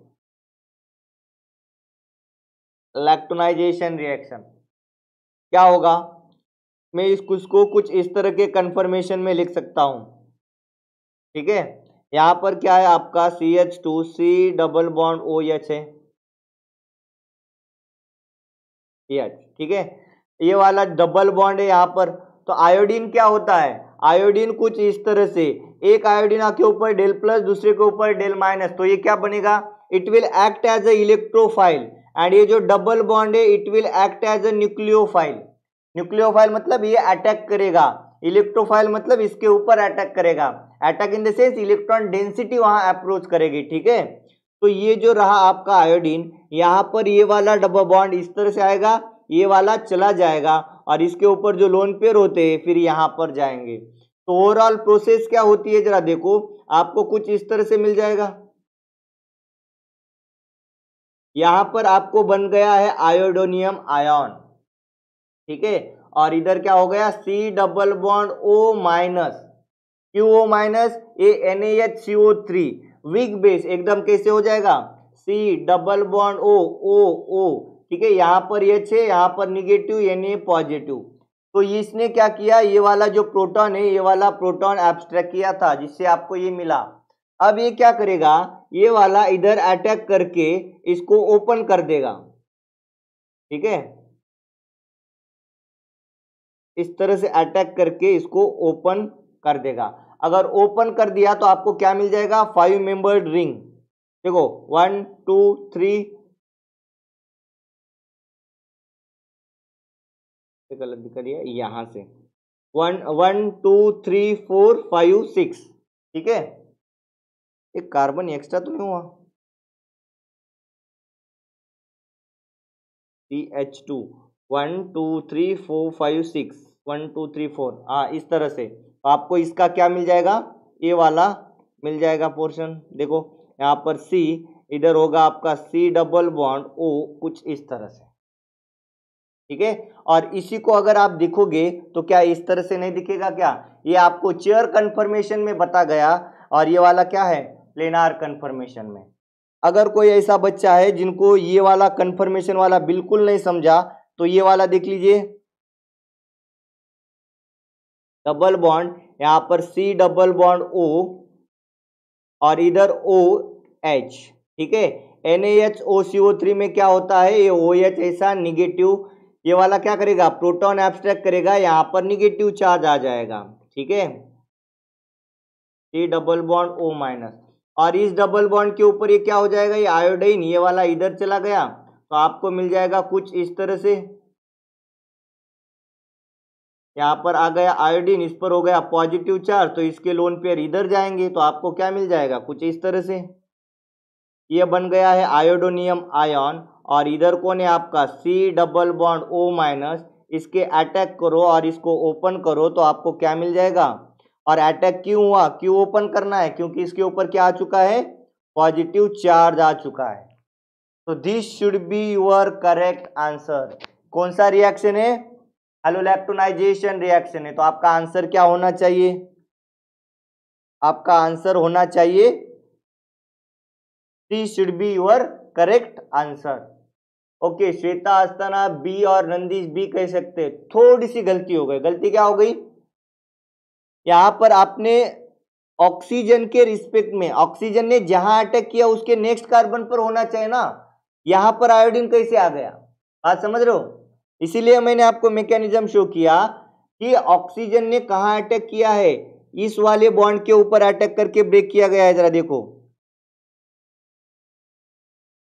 लैक्टोनाइजेशन रिएक्शन। क्या होगा, मैं इसको कुछ इस तरह के कन्फर्मेशन में लिख सकता हूं, ठीक है। यहां पर क्या है आपका CH2C डबल बॉन्ड OH है, ठीक है, ये वाला डबल बॉन्ड है यहाँ पर। तो आयोडीन क्या होता है, आयोडीन कुछ इस तरह से, एक आयोडीन के ऊपर डेल प्लस, दूसरे के ऊपर डेल माइनस, तो ये क्या बनेगा, it will act as a electrophile, and ये जो डबल बॉन्ड है it will act as a nucleophile. Nucleophile मतलब ये अटैक करेगा, इलेक्ट्रोफाइल मतलब इसके ऊपर अटैक करेगा, attack in the sense electron density वहां अप्रोच करेगी, ठीक है। तो ये जो रहा आपका आयोडीन, यहाँ पर ये वाला डबल बॉन्ड इस तरह से आएगा, ये वाला चला जाएगा, और इसके ऊपर जो लोन पेयर होते हैं फिर यहाँ पर जाएंगे। तो ओवरऑल प्रोसेस क्या होती है जरा देखो, आपको कुछ इस तरह से मिल जाएगा। यहां पर आपको बन गया है आयोडोनियम आयन, ठीक है, और इधर क्या हो गया C double bond O minus, QO minus, ये NaHCO3 वीक बेस एकदम कैसे हो जाएगा, C डबल बॉन्ड O, ठीक है, यहाँ पर H है, यहाँ पर निगेटिव, Na पॉजिटिव। तो इसने क्या किया, ये वाला जो प्रोटॉन है, ये वाला प्रोटॉन एब्स्ट्रैक्ट किया था जिससे आपको ये मिला। अब ये क्या करेगा, ये वाला इधर अटैक करके इसको ओपन कर देगा, ठीक है, इस तरह से अटैक करके इसको ओपन कर देगा। अगर ओपन कर दिया तो आपको क्या मिल जाएगा, 5 मेंबर्ड रिंग। देखो 1 2 3, गलत दिखा दिया, यहां से 1 1 2 3 4 5 6, ठीक है। एक कार्बन एक्स्ट्रा तो नहीं हुआ, CH2 1 2 3 4 5 6 1 2 3 4, हाँ इस तरह से। तो आपको इसका क्या मिल जाएगा, ये वाला मिल जाएगा पोर्शन। देखो यहाँ पर C, इधर होगा आपका C डबल बॉन्ड O कुछ इस तरह से, ठीक है। और इसी को अगर आप देखोगे तो क्या इस तरह से नहीं दिखेगा क्या, ये आपको चेयर कन्फर्मेशन में बता गया, और ये वाला क्या है प्लेनार कन्फर्मेशन में। अगर कोई ऐसा बच्चा है जिनको ये वाला कन्फर्मेशन वाला बिल्कुल नहीं समझा, तो ये वाला देख लीजिए, डबल बॉन्ड, यहाँ पर C डबल बॉन्ड O और इधर OH, ठीक है। NaHOCO3 में क्या होता है, ये OH ऐसा निगेटिव, ये वाला क्या करेगा, प्रोटॉन एब्स्ट्रैक्ट करेगा, यहाँ पर निगेटिव चार्ज आ जाएगा, ठीक है, C double bond O minus, और इस डबल बॉन्ड के ऊपर ये क्या हो जाएगा, ये आयोडीन, ये वाला इधर चला गया, तो आपको मिल जाएगा कुछ इस तरह से, यहाँ पर आ गया आयोडीन, इस पर हो गया पॉजिटिव चार्ज, तो इसके लोन पेयर इधर जाएंगे, तो आपको क्या मिल जाएगा कुछ इस तरह से, ये बन गया है आयोडोनियम आयन। और इधर कौन है आपका C double bond O minus, इसके अटैक करो और इसको ओपन करो तो आपको क्या मिल जाएगा। और अटैक क्यों हुआ, क्यों ओपन करना है, क्योंकि इसके ऊपर क्या आ चुका है, पॉजिटिव चार्ज आ चुका है। तो this should be your correct answer. कौन सा रिएक्शन है, हैलोलैक्टोनाइजेशन रिएक्शन है। तो आपका आंसर क्या होना चाहिए, आपका आंसर होना चाहिए C should be your correct answer. Okay, Shweta Asthana B और नंदीश बी कह सकते हैं। थोड़ी सी गलती हो गई, गलती क्या हो गई, यहां पर आपने ऑक्सीजन के रिस्पेक्ट में, ऑक्सीजन ने जहां अटैक किया उसके नेक्स्ट कार्बन पर होना चाहिए ना, यहां पर आयोडीन कैसे आ गया, बात समझ रहे हो। इसीलिए मैंने आपको मैकेनिज्म शो किया कि ऑक्सीजन ने कहां अटैक किया है, इस वाले बॉन्ड के ऊपर अटैक करके ब्रेक किया गया है। जरा देखो,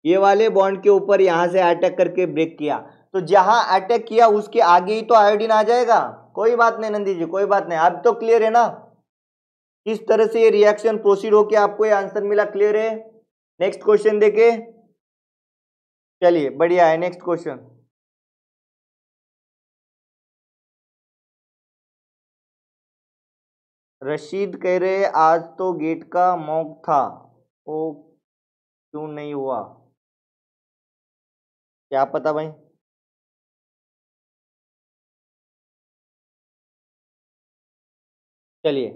ये वाले बॉन्ड के ऊपर यहां से अटैक करके ब्रेक किया, तो जहां अटैक किया उसके आगे ही तो आयोडीन आ जाएगा। कोई बात नहीं नंदी जी, कोई बात नहीं, अब तो क्लियर है ना किस तरह से ये रिएक्शन प्रोसीड होके आपको ये आंसर मिला, क्लियर है। नेक्स्ट क्वेश्चन देखे, चलिए बढ़िया है, नेक्स्ट क्वेश्चन। रशीद कह रहे आज तो गेट का मॉक था, वो क्यों नहीं हुआ। क्या पता भाई। चलिए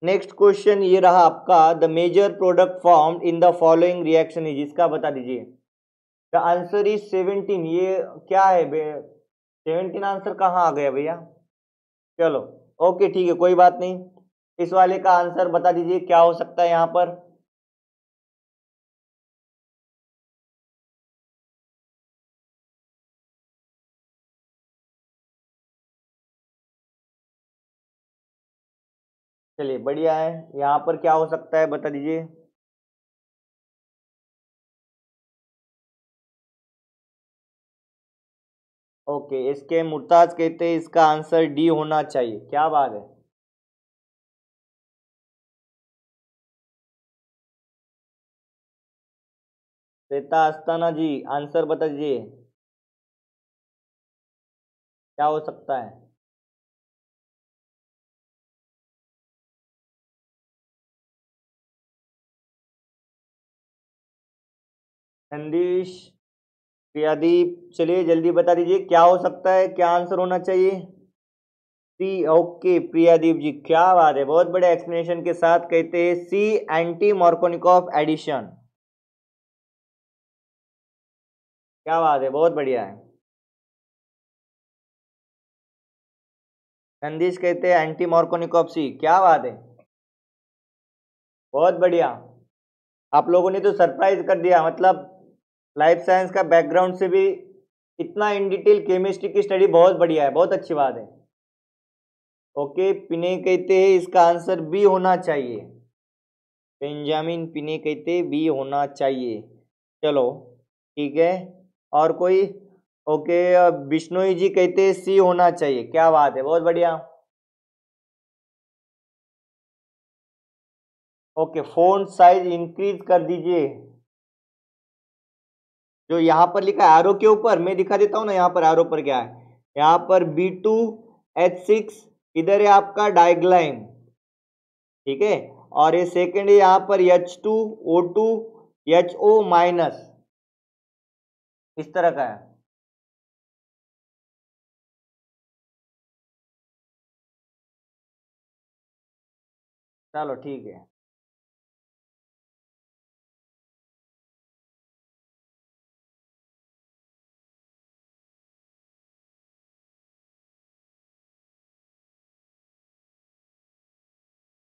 नेक्स्ट क्वेश्चन ये रहा आपका, the major product formed in the following reaction is, इसका बता दीजिए। The answer is 17। ये क्या है 17 आंसर कहाँ आ गया भैया। चलो ओके ठीक है कोई बात नहीं, इस वाले का आंसर बता दीजिए क्या हो सकता है यहाँ पर। चलिए बढ़िया है, यहाँ पर क्या हो सकता है बता दीजिए। ओके इसके मुर्ताज कहते हैं इसका आंसर डी होना चाहिए, क्या बात है। श्वेता अस्थाना जी आंसर बता दीजिए क्या हो सकता है। नंदीश, प्रियादीप, चलिए जल्दी बता दीजिए क्या हो सकता है, क्या आंसर होना चाहिए। सी, ओके प्रियादीप जी क्या बात है, बहुत बड़े एक्सप्लेनेशन के साथ कहते हैं सी, एंटी मार्कोनिकॉफ एडिशन। क्या बात है बहुत बढ़िया है। नंदीश कहते हैं एंटी मार्कोनिकॉफ सी, क्या बात है बहुत बढ़िया। आप लोगों ने तो सरप्राइज कर दिया, मतलब लाइफ साइंस का बैकग्राउंड से भी इतना इन डिटेल केमिस्ट्री की स्टडी बहुत बढ़िया है, बहुत अच्छी बात है। ओके पिने कहते हैं इसका आंसर बी होना चाहिए, बेंजामिन पिने कहते बी होना चाहिए। चलो ठीक है, और कोई। ओके बिश्नोई जी कहते सी होना चाहिए, क्या बात है बहुत बढ़िया। ओके फोंट साइज इंक्रीज कर दीजिए, जो यहाँ पर लिखा है एरो के ऊपर, मैं दिखा देता हूँ ना यहाँ पर एरो पर क्या है। यहाँ पर B2H6 इधर है आपका डाइग्लाइम, ठीक है, और ये सेकेंड है यहाँ पर H2O2HO माइनस, इस तरह का है। चलो ठीक है।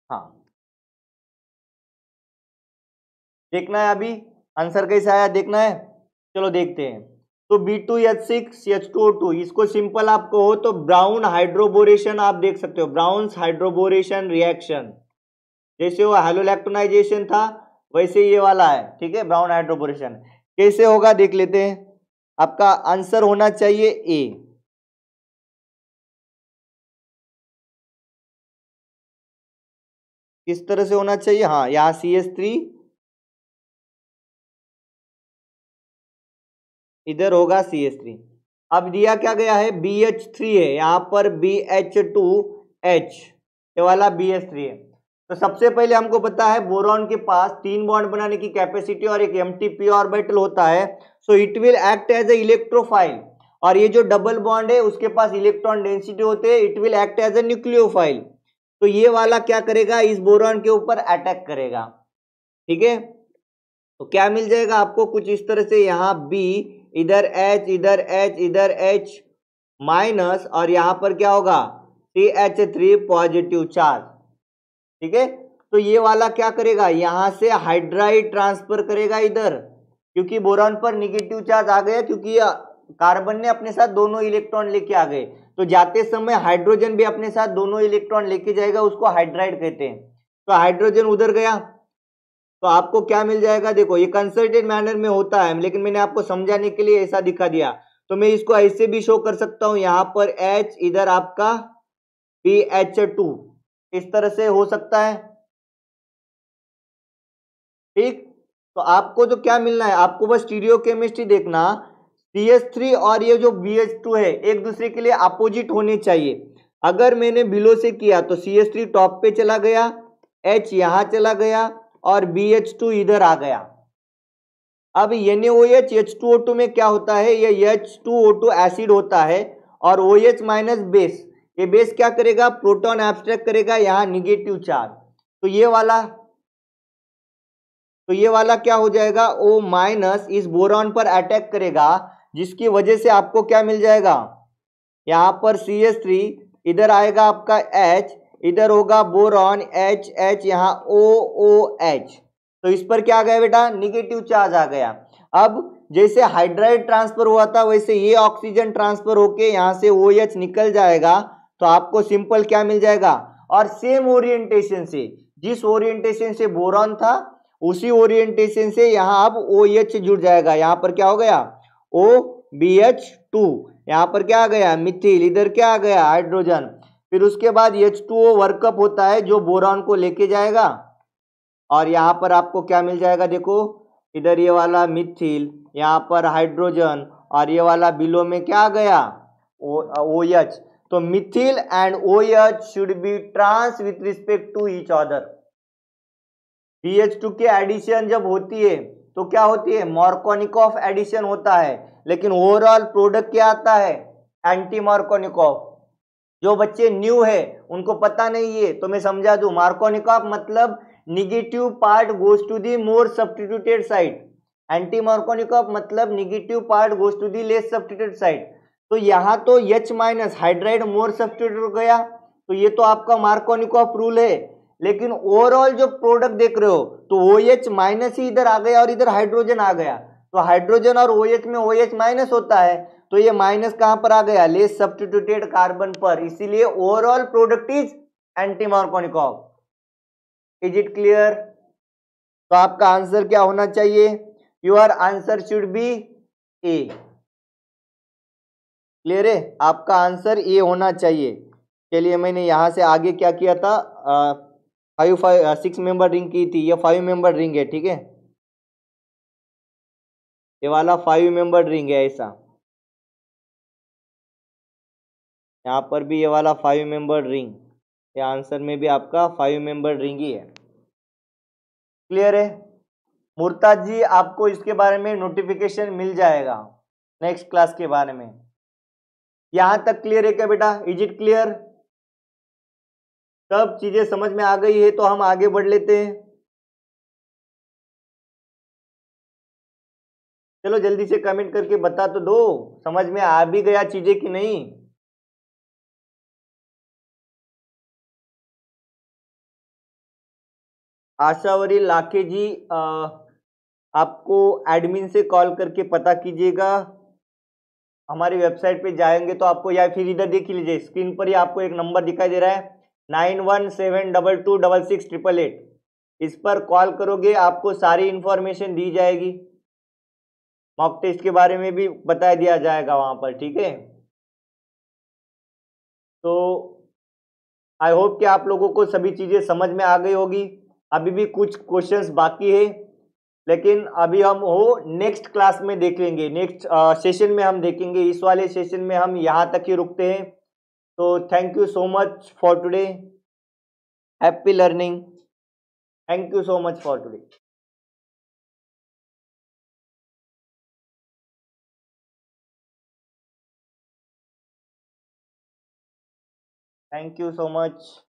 हाँ देखना है अभी आंसर कैसे आया, देखना है। चलो देखते हैं। तो B2H6H2O2 इसको सिंपल आपको हो तो ब्राउन हाइड्रोबोरेशन आप देख सकते हो, ब्राउन हाइड्रोबोरेशन रिएक्शन, जैसे वो हैलोलैक्टोनाइजेशन था वैसे ये वाला है, ठीक है। ब्राउन हाइड्रोबोरेशन कैसे होगा देख लेते हैं। आपका आंसर होना चाहिए ए। किस तरह से होना चाहिए, हाँ यहाँ CH3 इधर होगा CH3। अब दिया क्या गया है BH3 है, यहाँ पर BH2H ये वाला BH3 है। तो सबसे पहले हमको पता है बोरॉन के पास 3 बॉन्ड बनाने की कैपेसिटी और एक एम्प्टी p ऑर्बिटल होता है, so it will act as a electrophile. और ये जो डबल बॉन्ड है उसके पास इलेक्ट्रॉन डेंसिटी होते हैं, it will act as a nucleophile. तो ये वाला क्या करेगा इस बोरॉन के ऊपर अटैक करेगा, ठीक है। तो क्या मिल जाएगा आपको कुछ इस तरह से, यहाँ B इधर H इधर H इधर H माइनस, और यहाँ पर क्या होगा CH3 पॉजिटिव चार्ज, ठीक है। तो ये वाला क्या करेगा यहाँ से हाइड्राइड ट्रांसफर करेगा इधर, क्योंकि बोरॉन पर निगेटिव चार्ज आ गया, क्योंकि कार्बन ने अपने साथ दोनों इलेक्ट्रॉन लेके आ गए, तो जाते समय हाइड्रोजन भी अपने साथ दोनों इलेक्ट्रॉन लेके जाएगा, उसको हाइड्राइड कहते हैं। तो हाइड्रोजन उधर गया, तो आपको क्या मिल जाएगा, देखो ये कंसर्टेड मैनर में होता है, लेकिन मैंने आपको समझाने के लिए ऐसा दिखा दिया। तो मैं इसको ऐसे भी शो कर सकता हूं, यहाँ पर H इधर आपका BH2 इस तरह से हो सकता है, ठीक। तो आपको जो क्या मिलना है, आपको बस स्टीरियो केमिस्ट्री देखना, CH3 और ये जो BH2 है एक दूसरे के लिए अपोजिट होने चाहिए। अगर मैंने बिलो से किया तो CH3 टॉप पे चला गया, H यहां चला गया और BH2 इधर आ गया। अब NaOH H2O2 में क्या होता है, ये H2O2 एसिड होता है और OH माइनस बेस, ये बेस क्या करेगा, प्रोटॉन एब्स्ट्रैक्ट करेगा, यहाँ निगेटिव चार्ज, तो ये वाला क्या हो जाएगा, O माइनस इस बोरॉन पर अटैक करेगा, जिसकी वजह से आपको क्या मिल जाएगा, यहाँ पर CH3, इधर आएगा आपका H, इधर होगा बोरॉन H, यहाँ OOH, तो इस पर क्या आ गया बेटा, निगेटिव चार्ज आ गया। अब जैसे हाइड्राइड ट्रांसफर हुआ था वैसे ये ऑक्सीजन ट्रांसफर होके यहाँ से OH निकल जाएगा, तो आपको सिंपल क्या मिल जाएगा, और सेम ओरिएंटेशन से, जिस ओरिएंटेशन से बोरॉन था उसी ओरिएंटेशन से यहाँ अब OH जुड़ जाएगा, यहाँ पर क्या हो गया, OBH2, यहाँ पर क्या आ गया, मिथिल, इधर क्या आ गया, हाइड्रोजन, फिर उसके बाद H2O वर्कअप होता है जो बोरॉन को लेके जाएगा, और यहाँ पर आपको क्या मिल जाएगा, देखो इधर ये वाला मिथिल, यहाँ पर हाइड्रोजन, और ये वाला बिलो में क्या आ गया, OH, तो methyl and OH should be trans with respect to each other. BH2 की एडिशन जब होती है तो क्या होती है, मार्कोनिकॉफ एडिशन होता है, लेकिन ओवरऑल प्रोडक्ट क्या आता है, एंटी मार्कोनिकॉफ। जो बच्चे न्यू है उनको पता नहीं है तो मैं समझा दूं, मार्कोनिकॉफ मतलब negative part goes to the more substituted side, anti Markovnikov मतलब negative part goes to the less substituted side. तो यहाँ तो H minus hydride more substitute हो गया, तो ये तो आपका मार्कोनिकॉफ रूल है, लेकिन ओवरऑल जो प्रोडक्ट देख रहे हो तो OH माइनस ही इधर आ गया और इधर हाइड्रोजन आ गया, तो हाइड्रोजन और OH में OH माइनस होता है, तो ये माइनस कहां पर आ गया, लेस सब्स्टिट्यूटेड कार्बन पर, इसीलिए overall product is anti Markovnikov. Is it clear? तो आपका आंसर क्या होना चाहिए, your answer should be A. Clear है, आपका आंसर ए होना चाहिए। चलिए मैंने यहां से आगे क्या किया था, 6 मेंबर रिंग की थी, ये 5 मेंबर रिंग है, ठीक है, ये वाला 5 मेंबर रिंग है ऐसा, यहाँ पर भी ये वाला 5 मेंबर रिंग, ये आंसर में भी आपका 5 मेंबर रिंग ही है। क्लियर है? मुर्ताज जी आपको इसके बारे में नोटिफिकेशन मिल जाएगा नेक्स्ट क्लास के बारे में। यहां तक क्लियर है क्या बेटा, इज इट क्लियर? सब चीजें समझ में आ गई है तो हम आगे बढ़ लेते हैं। चलो जल्दी से कमेंट करके बता तो दो, समझ में आ भी गया चीजें कि नहीं। आशावरी लाखे जी, आपको एडमिन से कॉल करके पता कीजिएगा, हमारी वेबसाइट पे जाएंगे तो आपको, या फिर इधर देख लीजिए स्क्रीन पर ही आपको एक नंबर दिखाई दे रहा है 9172266888, इस पर कॉल करोगे आपको सारी इंफॉर्मेशन दी जाएगी, मॉक टेस्ट के बारे में भी बता दिया जाएगा वहां पर, ठीक है। तो आई होप कि आप लोगों को सभी चीजें समझ में आ गई होगी। अभी भी कुछ क्वेश्चंस बाकी है, लेकिन अभी हम हो नेक्स्ट क्लास में देखेंगे, नेक्स्ट सेशन में हम देखेंगे, इस वाले सेशन में हम यहाँ तक ही रुकते हैं। तो thank you so much for today, happy learning, thank you so much for today. Thank you so much.